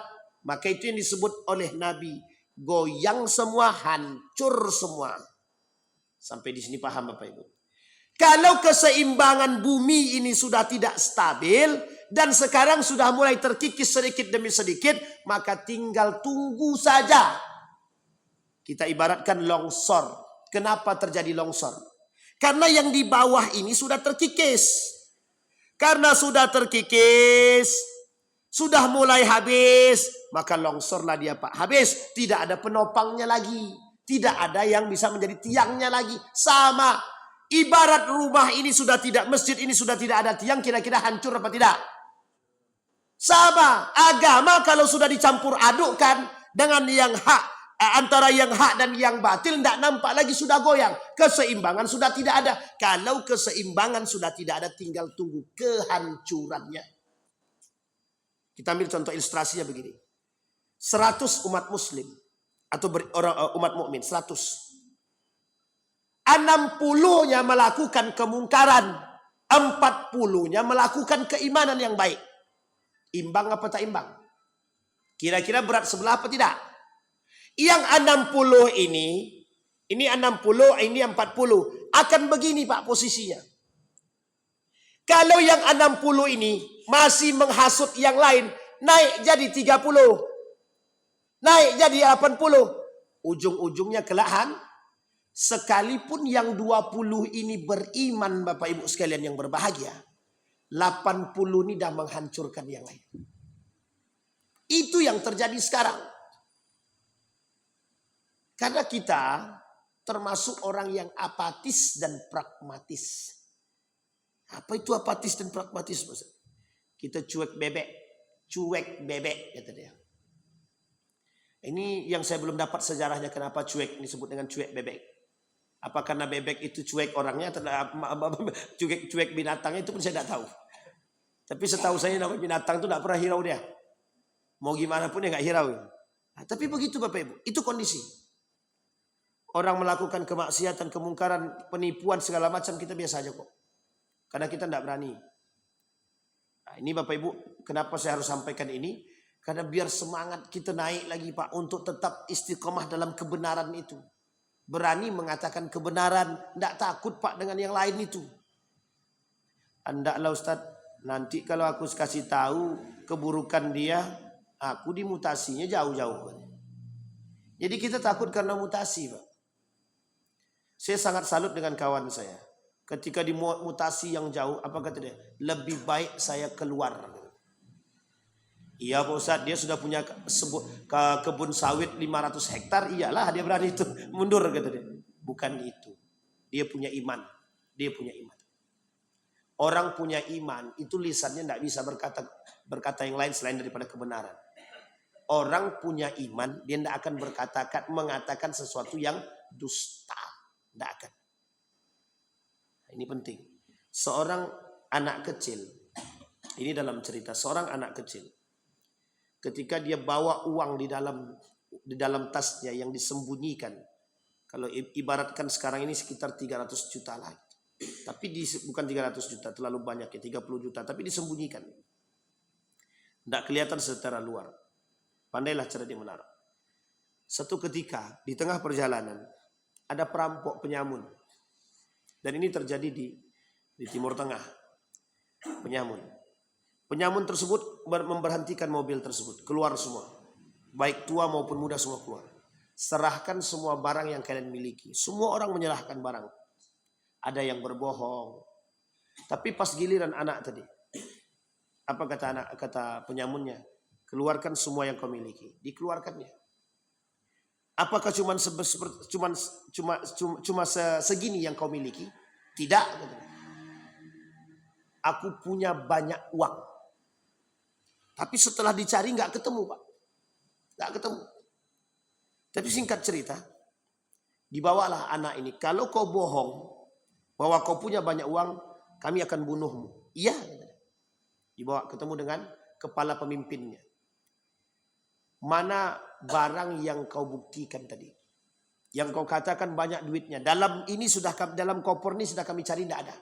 Maka itu yang disebut oleh Nabi. Goyang semua, hancur semua. Sampai di sini paham Bapak Ibu. Kalau keseimbangan bumi ini sudah tidak stabil, dan sekarang sudah mulai terkikis sedikit demi sedikit, maka tinggal tunggu saja. Kita ibaratkan longsor. Kenapa terjadi longsor? Karena yang di bawah ini sudah terkikis. Karena sudah terkikis, sudah mulai habis, maka longsorlah dia Pak. Habis, tidak ada penopangnya lagi. Tidak ada yang bisa menjadi tiangnya lagi. Sama, ibarat rumah ini sudah tidak, masjid ini sudah tidak ada tiang, kira-kira hancur apa tidak? Sama, agama kalau sudah dicampur adukkan dengan yang hak, antara yang hak dan yang batil, tidak nampak lagi, sudah goyang. Keseimbangan sudah tidak ada. Kalau keseimbangan sudah tidak ada, tinggal tunggu kehancurannya. Kita ambil contoh ilustrasinya begini. 100 umat muslim atau umat mukmin 100. 60-nya melakukan kemungkaran, 40-nya melakukan keimanan yang baik. Imbang apa tak imbang? Kira-kira berat sebelah apa tidak? Yang 60 ini 60, ini 40. Akan begini Pak posisinya. Kalau yang 60 ini masih menghasut yang lain, naik jadi 30. Naik jadi 80. Ujung-ujungnya kelahan. Sekalipun yang 20 ini beriman Bapak Ibu sekalian yang berbahagia, 80 ini dah menghancurkan yang lain. Itu yang terjadi sekarang. Karena kita termasuk orang yang apatis dan pragmatis. Apa itu apatis dan pragmatis? Kita cuek bebek kata dia. Ini yang saya belum dapat sejarahnya kenapa cuek disebut dengan cuek bebek. Apa karena bebek itu cuek orangnya atau cuek binatangnya, itu pun saya tidak tahu. Tapi setahu saya nama binatang itu tidak pernah hirau dia. Mau gimana pun dia nggak hirau. Nah, tapi begitu Bapak Ibu, itu kondisi. Orang melakukan kemaksiatan, kemungkaran, penipuan segala macam, kita biasa aja kok. Karena kita tidak berani. Nah, ini Bapak Ibu, kenapa saya harus sampaikan ini? Karena biar semangat kita naik lagi Pak, untuk tetap istiqomah dalam kebenaran itu. Berani mengatakan kebenaran, tidak takut Pak dengan yang lain itu. Andaklah Ustaz, nanti kalau aku kasih tahu keburukan dia, aku dimutasinya jauh-jauh. Jadi kita takut karena mutasi Pak. Saya sangat salut dengan kawan saya. Ketika dimutasi yang jauh, apa kata dia? Lebih baik saya keluar. Iya Pak Ustadz, dia sudah punya kebun sawit 500 hektar. Iyalah dia berani itu mundur kata dia. Bukan itu. Dia punya iman. Dia punya iman. Orang punya iman itu lisannya tidak bisa berkata yang lain selain daripada kebenaran. Orang punya iman, dia tidak akan mengatakan sesuatu yang dusta. Tidak akan. Ini penting. Seorang anak kecil, ini dalam cerita, seorang anak kecil, ketika dia bawa uang di dalam tasnya yang disembunyikan, kalau ibaratkan sekarang ini sekitar 300 juta lah. Tapi bukan 300 juta, terlalu banyak ya, 30 juta, tapi disembunyikan. Tidak kelihatan secara luar. Pandailah cara dia menaruh. Satu ketika di tengah perjalanan ada perampok penyamun. Dan ini terjadi di Timur Tengah. Penyamun tersebut memberhentikan mobil tersebut. Keluar semua. Baik tua maupun muda semua keluar. Serahkan semua barang yang kalian miliki. Semua orang menyerahkan barang. Ada yang berbohong. Tapi pas giliran anak tadi. Apa kata penyamunnya? Keluarkan semua yang kau miliki. Dikeluarkannya. Apakah cuma segini yang kau miliki? Tidak. Aku punya banyak uang. Tapi setelah dicari nggak ketemu Pak. Nggak ketemu. Tapi singkat cerita, dibawalah anak ini. Kalau kau bohong bahwa kau punya banyak uang, kami akan bunuhmu. Iya. Dibawa ketemu dengan kepala pemimpinnya. Mana barang yang kau buktikan tadi? Yang kau katakan banyak duitnya. Dalam koper ini sudah kami cari, tidak ada.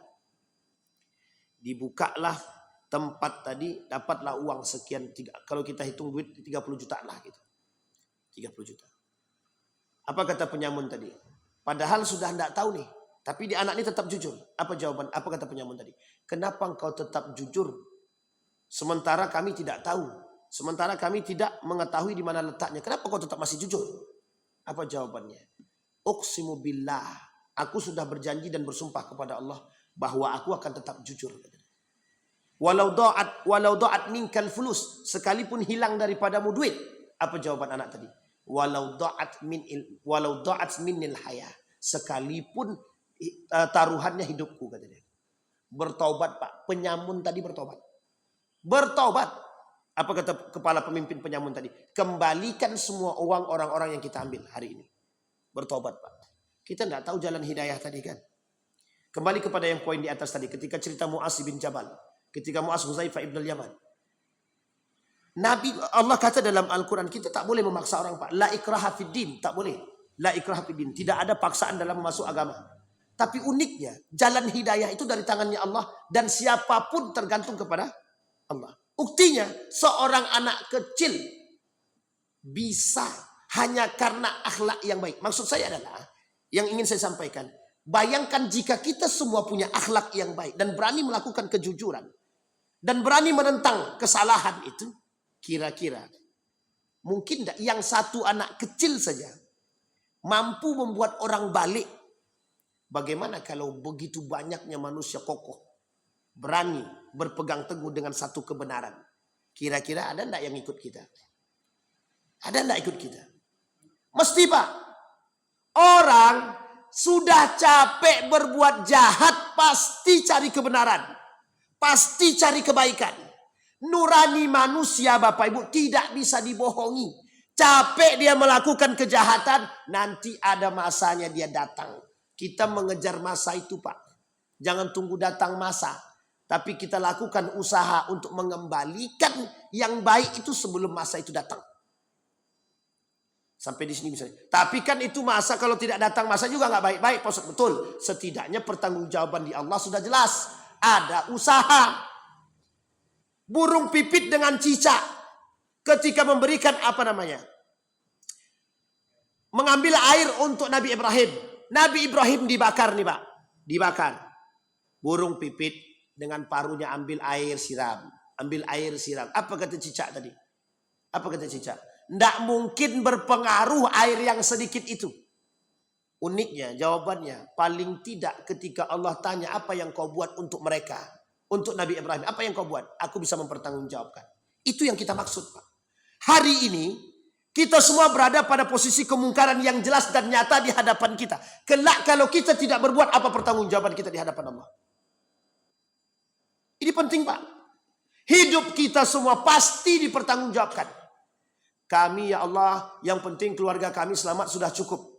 Dibukalah tempat tadi, dapatlah uang sekian. Kalau kita hitung duit 30 juta lah gitu. 30 juta. Apa kata penyamun tadi? Padahal sudah tidak tahu nih. Tapi di anak ini tetap jujur. Apa jawaban? Apa kata penyamun tadi? Kenapa engkau tetap jujur? Sementara kami tidak tahu. Sementara kami tidak mengetahui di mana letaknya. Kenapa kau tetap masih jujur? Apa jawabannya? Uqsimu billah. Aku sudah berjanji dan bersumpah kepada Allah bahwa aku akan tetap jujur. Walau do'at minkal fulus, sekalipun hilang daripadamu duit. Apa jawaban anak tadi? Walau do'at minil haya, sekalipun taruhannya hidupku, kata dia. Bertaubat Pak, penyamun tadi bertobat. Bertobat. Apa kata kepala pemimpin penyamun tadi? Kembalikan semua uang orang-orang yang kita ambil hari ini. Bertobat Pak. Kita tidak tahu jalan hidayah tadi kan. Kembali kepada yang poin di atas tadi. Ketika cerita Mu'az bin Jabal. Ketika Mu'az Huzaifah ibn al-Yaman. Nabi Allah kata dalam Al-Quran. Kita tak boleh memaksa orang Pak. La ikraha fid din. Tak boleh. La ikraha fid din. Tidak ada paksaan dalam masuk agama. Tapi uniknya. Jalan hidayah itu dari tangannya Allah. Dan siapapun tergantung kepada Allah. Buktinya. Seorang anak kecil. Bisa. Hanya karena akhlak yang baik. Maksud saya adalah. Yang ingin saya sampaikan, bayangkan jika kita semua punya akhlak yang baik dan berani melakukan kejujuran dan berani menentang kesalahan itu, kira-kira mungkin tidak yang satu anak kecil saja mampu membuat orang balik. Bagaimana kalau begitu banyaknya manusia kokoh, berani berpegang teguh dengan satu kebenaran? Kira-kira ada tidak yang ikut kita? Ada tidak ikut kita? Mesti Pak. Orang sudah capek berbuat jahat, pasti cari kebenaran. Pasti cari kebaikan. Nurani manusia Bapak Ibu tidak bisa dibohongi. Capek dia melakukan kejahatan, nanti ada masanya dia datang. Kita mengejar masa itu Pak. Jangan tunggu datang masa. Tapi kita lakukan usaha untuk mengembalikan yang baik itu sebelum masa itu datang. Sampai di sini misalnya. Tapi kan itu masa kalau tidak datang masa juga nggak baik-baik. Betul. Setidaknya pertanggungjawaban di Allah sudah jelas. Ada usaha. Burung pipit dengan cicak. Ketika memberikan apa namanya? Mengambil air untuk Nabi Ibrahim. Nabi Ibrahim dibakar nih Pak. Dibakar. Burung pipit dengan paruhnya ambil air siram. Ambil air siram. Apa kata cicak tadi? Apa kata cicak? Tidak mungkin berpengaruh air yang sedikit itu. Uniknya jawabannya. Paling tidak ketika Allah tanya apa yang kau buat untuk mereka. Untuk Nabi Ibrahim. Apa yang kau buat? Aku bisa mempertanggungjawabkan. Itu yang kita maksud Pak. Hari ini kita semua berada pada posisi kemungkaran yang jelas dan nyata di hadapan kita. Kelak kalau kita tidak berbuat apa pertanggungjawaban kita di hadapan Allah. Ini penting Pak. Hidup kita semua pasti dipertanggungjawabkan. Kami ya Allah, yang penting keluarga kami selamat sudah cukup.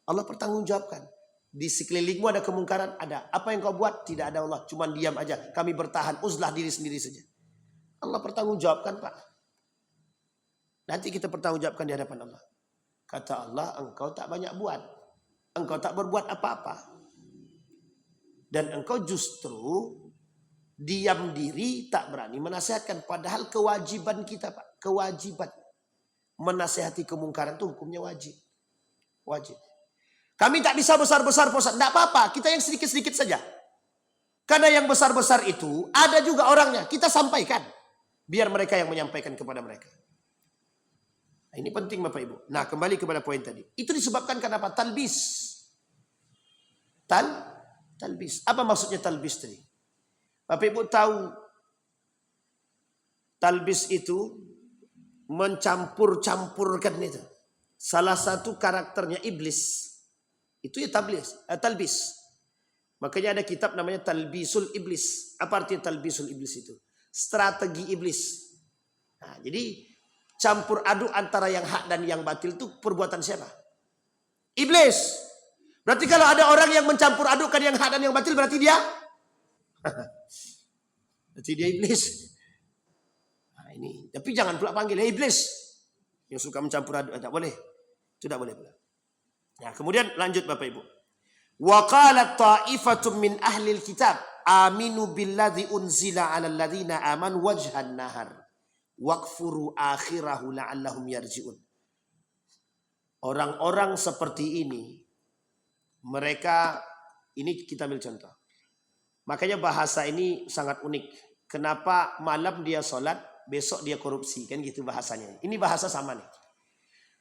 Allah pertanggungjawabkan. Di sekelilingmu ada kemungkaran? Ada. Apa yang kau buat? Tidak ada Allah. Cuma diam aja. Kami bertahan. Uzlah diri sendiri saja. Allah pertanggungjawabkan Pak. Nanti kita pertanggungjawabkan di hadapan Allah. Kata Allah, engkau tak banyak buat. Engkau tak berbuat apa-apa. Dan engkau justru diam diri, tak berani menasihatkan. Padahal kewajiban kita Pak. Kewajiban. Menasihati kemungkaran itu hukumnya wajib. Wajib. Kami tak bisa besar-besar Pak Ustaz. Tidak apa-apa. Kita yang sedikit-sedikit saja. Karena yang besar-besar itu ada juga orangnya. Kita sampaikan. Biar mereka yang menyampaikan kepada mereka. Nah, ini penting Bapak Ibu. Nah kembali kepada poin tadi. Itu disebabkan kenapa? Talbis. Talbis. Apa maksudnya talbis tadi? Bapak Ibu tahu. Talbis itu mencampur-campurkan itu. Salah satu karakternya iblis. Itu ya talbis. Makanya ada kitab namanya Talbisul Iblis. Apa artinya Talbisul Iblis itu? Strategi iblis. Nah, jadi campur aduk antara yang hak dan yang batil itu perbuatan siapa? Iblis. Berarti kalau ada orang yang mencampur adukkan yang hak dan yang batil berarti dia? Berarti dia iblis. Ini. Tapi jangan pula panggil iblis yang suka mencampur aduk. Tak boleh. Itu tak boleh pula. Nah, kemudian lanjut Bapak Ibu. Wa qalat ta'ifatun min ahli alkitab aminu billadzi unzila 'alal ladzina amanu wajhan nahar waqfuru akhirahu la'allahum yarji'un. Orang-orang seperti ini mereka ini kita ambil contoh. Makanya bahasa ini sangat unik. Kenapa malam dia sholat besok dia korupsi, kan gitu bahasanya. Ini bahasa sama nih.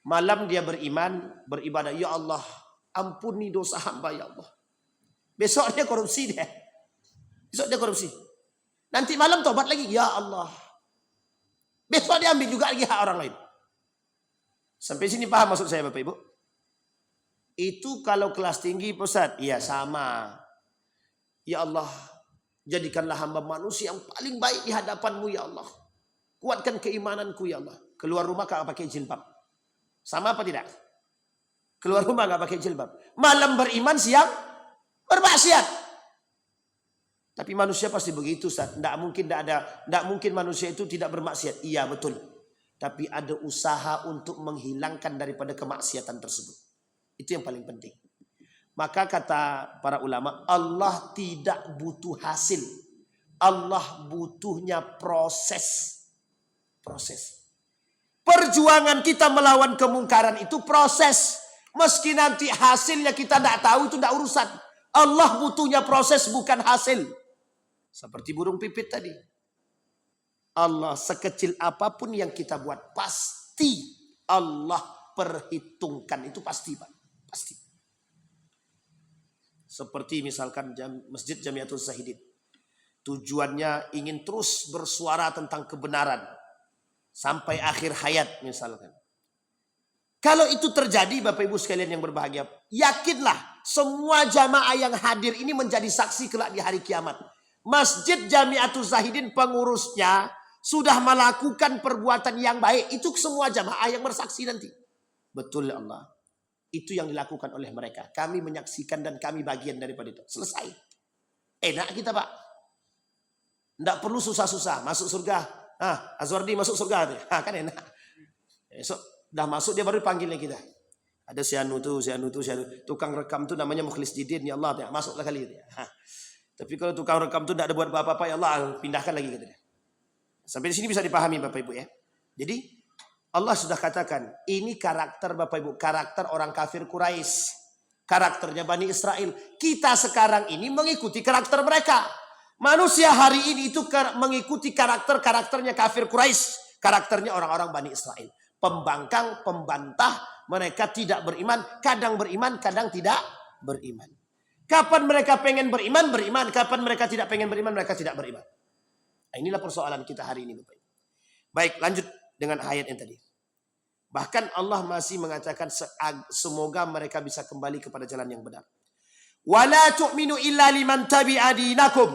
Malam dia beriman, beribadah, ya Allah, ampuni dosa hamba ya Allah. Besok dia korupsi dia. Besok dia korupsi. Nanti malam tobat lagi. Ya Allah. Besok dia ambil juga lagi hak orang lain. Sampai sini paham maksud saya Bapak Ibu? Itu kalau kelas tinggi Ustaz. Iya sama. Ya Allah. Jadikanlah hamba manusia yang paling baik di hadapanmu ya Allah. Kuatkan keimananku ya Allah. Keluar rumah gak pakai jilbab. Sama apa tidak? Keluar rumah gak pakai jilbab. Malam beriman, siang bermaksiat. Tapi manusia pasti begitu, Ustaz. Tidak mungkin manusia itu tidak bermaksiat. Iya betul. Tapi ada usaha untuk menghilangkan daripada kemaksiatan tersebut. Itu yang paling penting. Maka kata para ulama, Allah tidak butuh hasil. Allah butuhnya proses. Proses. Perjuangan kita melawan kemungkaran itu proses. Meski nanti hasilnya kita tidak tahu, itu tidak urusan. Allah butuhnya proses, bukan hasil. Seperti burung pipit tadi. Allah sekecil apapun yang kita buat, pasti Allah perhitungkan. Itu pasti Pak. Pasti. Seperti misalkan Masjid Jamiatul Zahidin. Tujuannya ingin terus bersuara tentang kebenaran. Sampai akhir hayat misalkan. Kalau itu terjadi Bapak Ibu sekalian yang berbahagia, yakinlah semua jamaah yang hadir ini menjadi saksi kelak di hari kiamat. Masjid Jamiatul Zahidin pengurusnya sudah melakukan perbuatan yang baik. Itu semua jamaah yang bersaksi nanti. Betul ya Allah. Itu yang dilakukan oleh mereka. Kami menyaksikan dan kami bagian daripada itu. Selesai. Enak kita Pak. Tidak perlu susah-susah. Masuk surga. Azwardi masuk surga. Kan enak. Esok dah masuk dia baru panggilnya kita. Ada si anu tu. Tukang rekam tu namanya Mukhlis Didin. Ya Allah, masuklah kali. Tapi kalau tukang rekam tu tidak ada buat apa-apa, ya Allah, pindahkan lagi. Katanya. Sampai di sini bisa dipahami Bapak Ibu ya. Jadi Allah sudah katakan, ini karakter Bapak Ibu. Karakter orang kafir Quraisy. Karakternya Bani Israel. Kita sekarang ini mengikuti karakter mereka. Manusia hari ini itu mengikuti karakternya kafir Quraisy. Karakternya orang-orang Bani Israel. Pembangkang, pembantah, mereka tidak beriman, kadang tidak beriman. Kapan mereka pengen beriman, beriman. Kapan mereka tidak pengen beriman, mereka tidak beriman. Nah, inilah persoalan kita hari ini Bapak. Baik, lanjut dengan ayat yang tadi. Bahkan Allah masih mengatakan semoga mereka bisa kembali kepada jalan yang benar. Wala tu'minu illa liman tabi'a dinakum.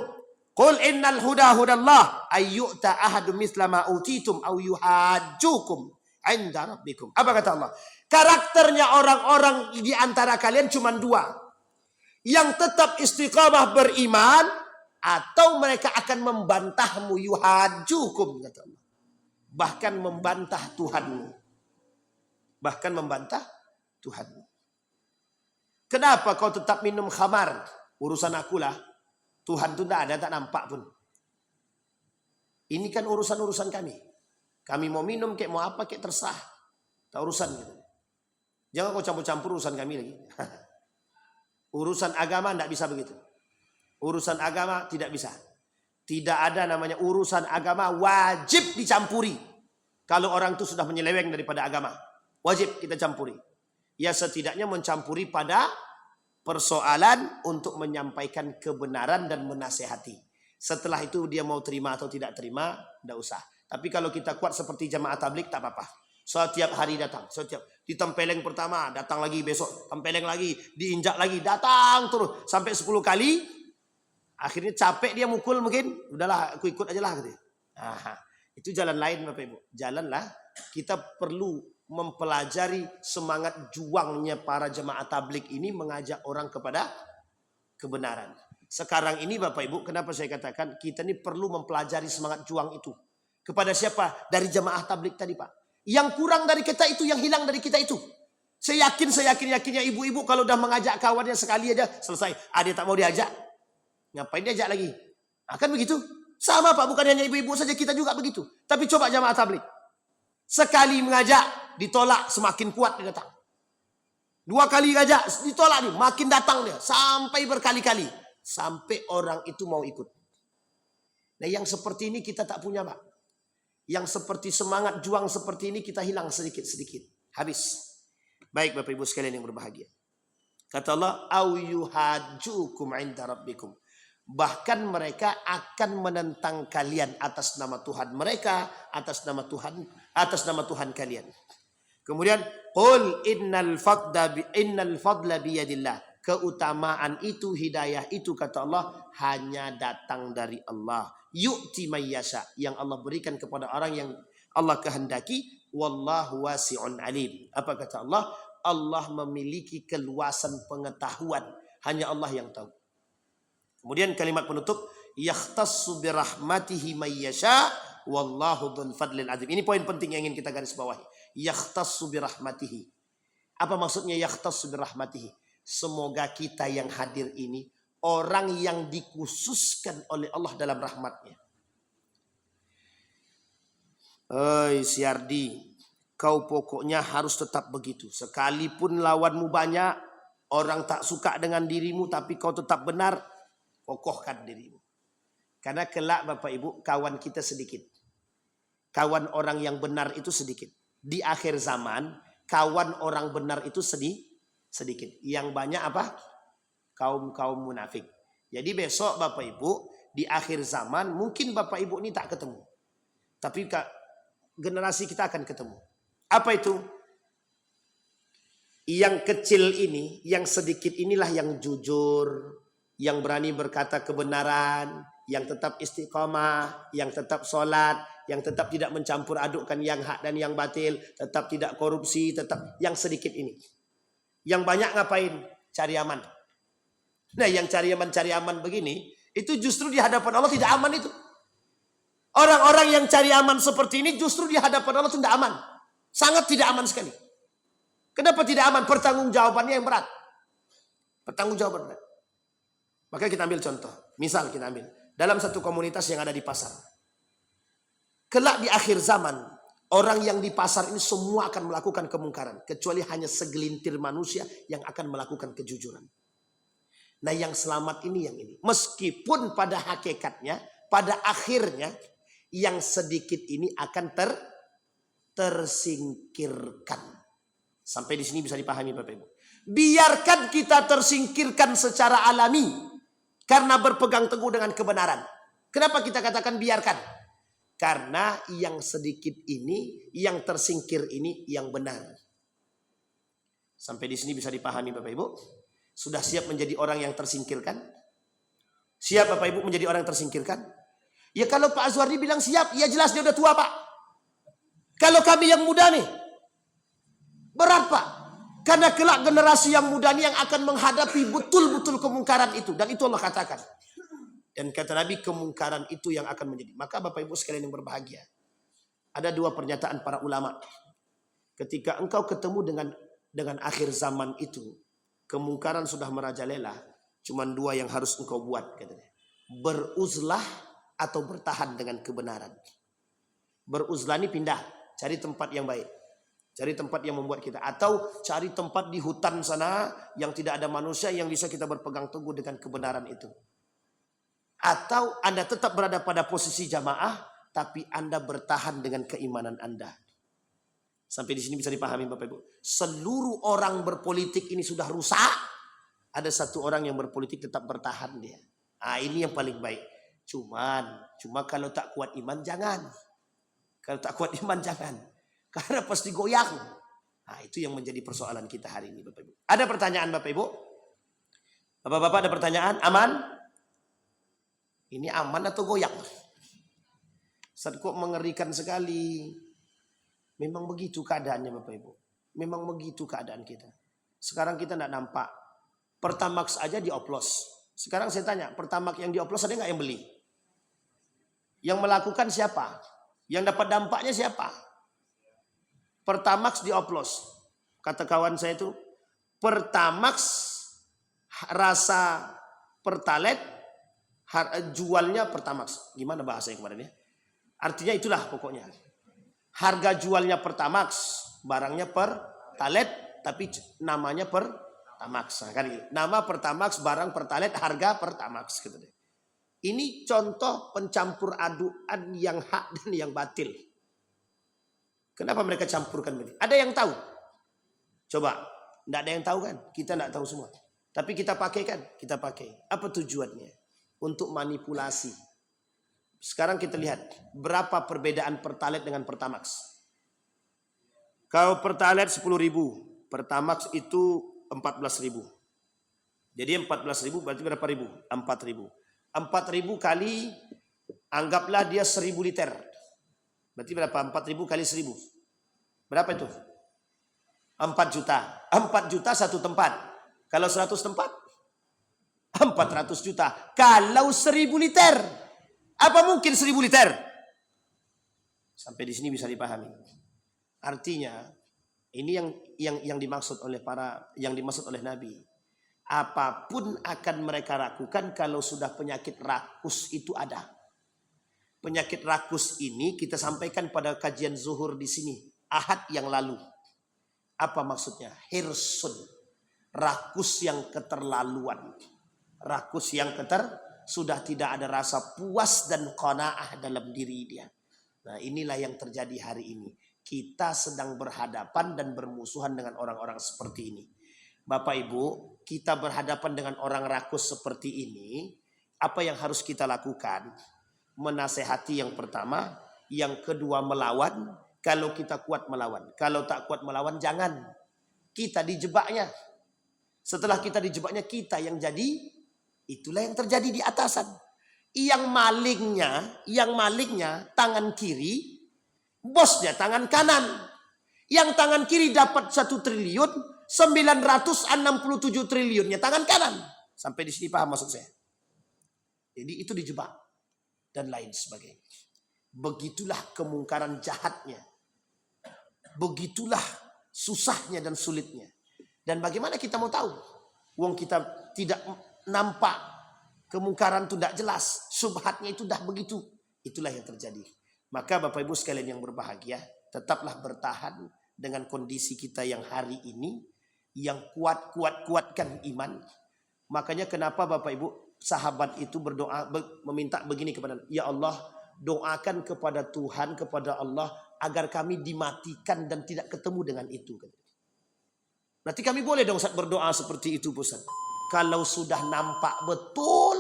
Qul innal huda hudallah ayyu'ta ahadum mithla ma utitum aw yuhajjukum 'inda rabbikum. Apa kata Allah? Karakternya orang-orang di antara kalian cuma dua. Yang tetap istiqamah beriman atau mereka akan membantahmu, yuhajjukum kata Allah. Bahkan membantah Tuhanmu. Bahkan membantah Tuhanmu. Kenapa kau tetap minum khamar? Urusan akulah. Tuhan itu tidak ada, tak nampak pun. Ini kan urusan-urusan kami. Kami mau minum, kayak mau apa, kayak terserah. Tak urusan gitu. Jangan kau campur-campur urusan kami lagi. Urusan agama tidak bisa begitu. Urusan agama tidak bisa. Tidak ada namanya urusan agama wajib dicampuri. Kalau orang itu sudah menyeleweng daripada agama. Wajib kita campuri. Ya setidaknya mencampuri pada persoalan untuk menyampaikan kebenaran dan menasehati. Setelah itu dia mau terima atau tidak terima, tidak usah. Tapi kalau kita kuat seperti jamaah tabligh tak apa-apa. Setiap hari datang, ditempeleng pertama, datang lagi besok, tempeleng lagi, diinjak lagi, datang terus sampai 10 kali. Akhirnya capek dia mukul mungkin, udahlah aku ikut aja lah gitu. Itu jalan lain Bapak Ibu. Jalanlah kita perlu mempelajari semangat juangnya para jemaah tabligh ini mengajak orang kepada kebenaran. Sekarang ini Bapak Ibu, kenapa saya katakan kita ini perlu mempelajari semangat juang itu. Kepada siapa? Dari jemaah tabligh tadi Pak. Yang kurang dari kita itu, yang hilang dari kita itu. Saya yakinnya ibu-ibu kalau udah mengajak kawannya sekali aja selesai. Dia tak mau diajak. Ngapain diajak lagi? Akan begitu. Sama Pak, bukan hanya ibu-ibu saja, kita juga begitu. Tapi coba jemaah tabligh. Sekali mengajak, ditolak, semakin kuat dia datang. 2 kali ngajak, ditolak nih, makin datang dia. Sampai berkali-kali. Sampai orang itu mau ikut. Nah yang seperti ini kita tak punya Pak. Yang seperti semangat juang seperti ini kita hilang sedikit-sedikit. Habis. Baik Bapak Ibu sekalian yang berbahagia. Kata Allah, au yuhajjukum 'inda rabbikum. Bahkan mereka akan menentang kalian atas nama Tuhan mereka, atas nama Tuhan kalian. Kemudian qul innal fadla biyadillah. Keutamaan itu, hidayah itu, kata Allah, hanya datang dari Allah. Yu'ti may yasha, yang Allah berikan kepada orang yang Allah kehendaki. Wallahu wasi'un alim. Apa kata Allah? Allah memiliki keluasan pengetahuan. Hanya Allah yang tahu. Kemudian kalimat penutup, yakhtassu birahmatihi may yasha wallahu dzul fadlil azim. Ini poin penting yang ingin kita garis bawahi. Yakhtassu birahmatihi. Apa maksudnya yakhtassu birahmatihi? Semoga kita yang hadir ini orang yang dikhususkan oleh Allah dalam rahmatnya. Siardi, kau pokoknya harus tetap begitu. Sekalipun lawanmu banyak, orang tak suka dengan dirimu, tapi kau tetap benar, kokohkan dirimu. Karena kelak Bapak Ibu, kawan kita sedikit. Kawan orang yang benar itu sedikit. Di akhir zaman, kawan orang benar itu sedikit. Yang banyak apa? Kaum munafik. Jadi besok Bapak Ibu, di akhir zaman, mungkin Bapak Ibu ini tak ketemu. Tapi generasi kita akan ketemu. Apa itu? Yang kecil ini, yang sedikit inilah yang jujur, yang berani berkata kebenaran, yang tetap istiqamah, yang tetap sholat, yang tetap tidak mencampur adukkan yang hak dan yang batil, tetap tidak korupsi, tetap yang sedikit ini. Yang banyak ngapain? Cari aman. Nah, yang cari aman begini, itu justru di hadapan Allah tidak aman itu. Orang-orang yang cari aman seperti ini justru di hadapan Allah tidak aman. Sangat tidak aman sekali. Kenapa tidak aman? Pertanggungjawabannya yang berat. Pertanggungjawaban berat. Maka kita ambil contoh. Misal kita ambil. Dalam satu komunitas yang ada di pasar. Kelak di akhir zaman, orang yang di pasar ini semua akan melakukan kemungkaran. Kecuali hanya segelintir manusia yang akan melakukan kejujuran. Nah, yang selamat ini yang ini. Meskipun pada hakikatnya, pada akhirnya, yang sedikit ini akan tersingkirkan. Sampai di sini bisa dipahami Bapak Ibu. Biarkan kita tersingkirkan secara alami. Karena berpegang teguh dengan kebenaran. Kenapa kita katakan biarkan? Karena yang sedikit ini, yang tersingkir ini, yang benar. Sampai di sini bisa dipahami Bapak Ibu. Sudah siap menjadi orang yang tersingkirkan? Siap Bapak Ibu menjadi orang yang tersingkirkan? Ya kalau Pak Azwardi bilang siap, ya jelas dia udah tua Pak. Kalau kami yang muda nih, berat Pak. Karena kelak generasi yang muda ini yang akan menghadapi betul-betul kemungkaran itu. Dan itu Allah katakan. Dan kata Nabi, kemungkaran itu yang akan menjadi. Maka Bapak Ibu sekalian yang berbahagia. Ada dua pernyataan para ulama. Ketika engkau ketemu dengan akhir zaman itu, kemungkaran sudah merajalela. Cuman dua yang harus engkau buat. Katanya. Beruzlah atau bertahan dengan kebenaran. Beruzlah ini pindah. Cari tempat yang baik. Cari tempat yang membuat kita. Atau cari tempat di hutan sana yang tidak ada manusia yang bisa kita berpegang teguh dengan kebenaran itu. Atau Anda tetap berada pada posisi jamaah, tapi Anda bertahan dengan keimanan Anda. Sampai di sini bisa dipahami Bapak Ibu. Seluruh orang berpolitik ini sudah rusak. Ada satu orang yang berpolitik tetap bertahan dia. Nah, ini yang paling baik. Cuma kalau tak kuat iman jangan. Kalau tak kuat iman jangan. Karena pasti goyang. Nah, itu yang menjadi persoalan kita hari ini Bapak Ibu. Ada pertanyaan Bapak Ibu? Bapak-bapak ada pertanyaan? Aman? Ini aman atau goyang? Ustaz kok mengerikan sekali. Memang begitu keadaannya Bapak Ibu. Memang begitu keadaan kita. Sekarang kita tidak nampak. Pertamax aja dioplos. Sekarang saya tanya, Pertamax yang dioplos ada nggak yang beli? Yang melakukan siapa? Yang dapat dampaknya siapa? Pertamax dioplos. Kata kawan saya itu, Pertamax rasa Pertalite, jualnya Pertamax. Gimana bahasanya kemarin ya? Artinya itulah pokoknya. Harga jualnya Pertamax, barangnya Pertalite, tapi namanya Pertamax. Nah, kan gitu. Nama Pertamax, barang Pertalite, harga Pertamax. Gitu deh. Ini contoh pencampur aduan yang hak dan yang batil. Kenapa mereka campurkan begini? Ada yang tahu? Coba, tidak ada yang tahu kan? Kita tidak tahu semua. Tapi kita pakai kan? Kita pakai. Apa tujuannya? Untuk manipulasi. Sekarang kita lihat berapa perbedaan Pertalite dengan Pertamax. Kalau Pertalite 10.000, Pertamax itu 14.000. Jadi 14.000 berarti berapa ribu? 4.000. 4.000 kali, anggaplah dia 1.000 liter. Berarti berapa? 4.000 kali 1.000. Berapa itu? 4 juta. 4 juta satu tempat. Kalau 100 tempat, 400 juta. Kalau 1.000 liter, apa mungkin 1.000 liter? Sampai di sini bisa dipahami. Artinya, ini yang dimaksud oleh Nabi. Apapun akan mereka lakukan kalau sudah penyakit rakus itu ada. Penyakit rakus ini kita sampaikan pada kajian zuhur di sini Ahad yang lalu. Apa maksudnya? Hirsun. Rakus yang keterlaluan. Rakus yang sudah tidak ada rasa puas dan qanaah dalam diri dia. Nah, inilah yang terjadi hari ini. Kita sedang berhadapan dan bermusuhan dengan orang-orang seperti ini. Bapak Ibu, kita berhadapan dengan orang rakus seperti ini. Apa yang harus kita lakukan? Menasehati yang pertama. Yang kedua melawan. Kalau kita kuat melawan. Kalau tak kuat melawan jangan. Kita dijebaknya. Setelah kita dijebaknya kita yang jadi. Itulah yang terjadi di atasan. Yang malingnya tangan kiri. Bosnya tangan kanan. Yang tangan kiri dapat 1 triliun. 967 triliunnya tangan kanan. Sampai di sini paham maksud saya. Jadi itu dijebak. Dan lain sebagainya. Begitulah kemungkaran jahatnya. Begitulah susahnya dan sulitnya. Dan bagaimana kita mau tahu? Wong kita tidak nampak. Kemungkaran itu tidak jelas. Subhatnya itu dah begitu. Itulah yang terjadi. Maka Bapak Ibu sekalian yang berbahagia. Tetaplah bertahan dengan kondisi kita yang hari ini. Yang kuatkan iman. Makanya kenapa Bapak Ibu sahabat itu berdoa meminta begini kepada ya Allah, doakan kepada Tuhan, kepada Allah agar kami dimatikan dan tidak ketemu dengan itu. Berarti kami boleh dong berdoa seperti itu, Ustaz. Kalau sudah nampak betul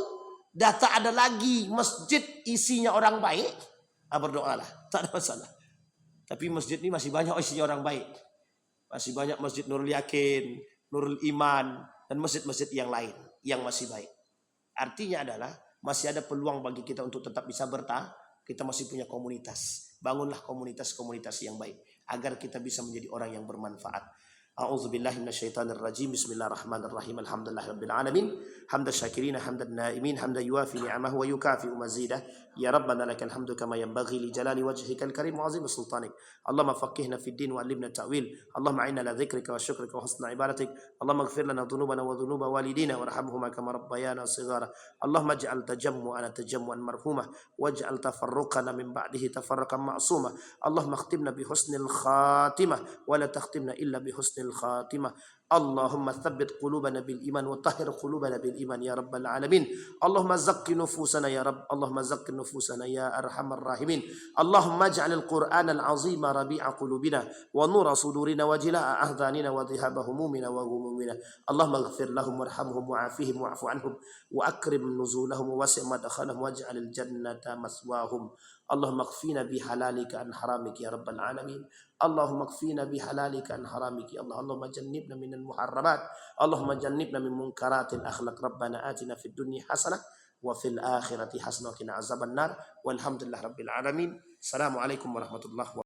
data ada lagi masjid isinya orang baik, berdoalah, tak ada masalah. Tapi masjid ini masih banyak isinya orang baik. Masih banyak masjid Nurul Yakin, Nurul Iman, dan masjid-masjid yang lain yang masih baik. Artinya adalah masih ada peluang bagi kita untuk tetap bisa bertahan. Kita masih punya komunitas. Bangunlah komunitas-komunitas yang baik. Agar kita bisa menjadi orang yang bermanfaat. A'udzubillahi minasyaitonir rajim. Bismillahirrahmanirrahim. Alhamdulillahirabbil alamin. Hamdan syakirina hamdan naimin hamdan yuafi ni'amahu wa yukafi mazidah. Ya Rabbana lakal hamdu kama yanbaghi li jalali wajhikal karim wa 'azimi sultanik. Allahumma faqihna fid din wa 'allimna ta'wil. Allahumma a'inna ala dzikrika wa syukrika wa husni ibadatik. Allahumma ighfir lana dhunubana wa dhunuba walidina warhamhuma kama rabbayana shighara. Allahumma ij'al tajammu'ana tajammu'an marhumah waj'al tafarruqana min ba'dihi tafarruqan ma'sumah. Allahumma khtimna bi husnil khatimah wa la takhtimna illa bi husnil الخاتمة. اللهم ثبت قلوبنا بالإيمان وطهر قلوبنا بالإيمان يا رب العالمين. اللهم زكي نفوسنا يا رب. اللهم زكي نفوسنا يا أرحم الراحمين. اللهم اجعل القرآن العظيم ربيع قلوبنا ونور صدورنا وجلاء أحزاننا وذهاب همومنا وغمومنا. اللهم اغفر لهم وارحمهم وعافهم واعف عنهم وأكرم نزولهم ووسع مدخلهم واجعل الجنة مثواهم. اللهم اكفينا بحلالك عن حرامك يا رب العالمين. اللهم اكفينا بحلالك عن حرامك يا الله. اللهم جنبنا من المحرمات. اللهم جنبنا من منكرات الأخلاق. ربنا آتنا في الدنيا حسنة وفي الآخرة حسنة وقنا عذاب النار. والحمد لله رب العالمين. السلام عليكم ورحمة الله وبركاته.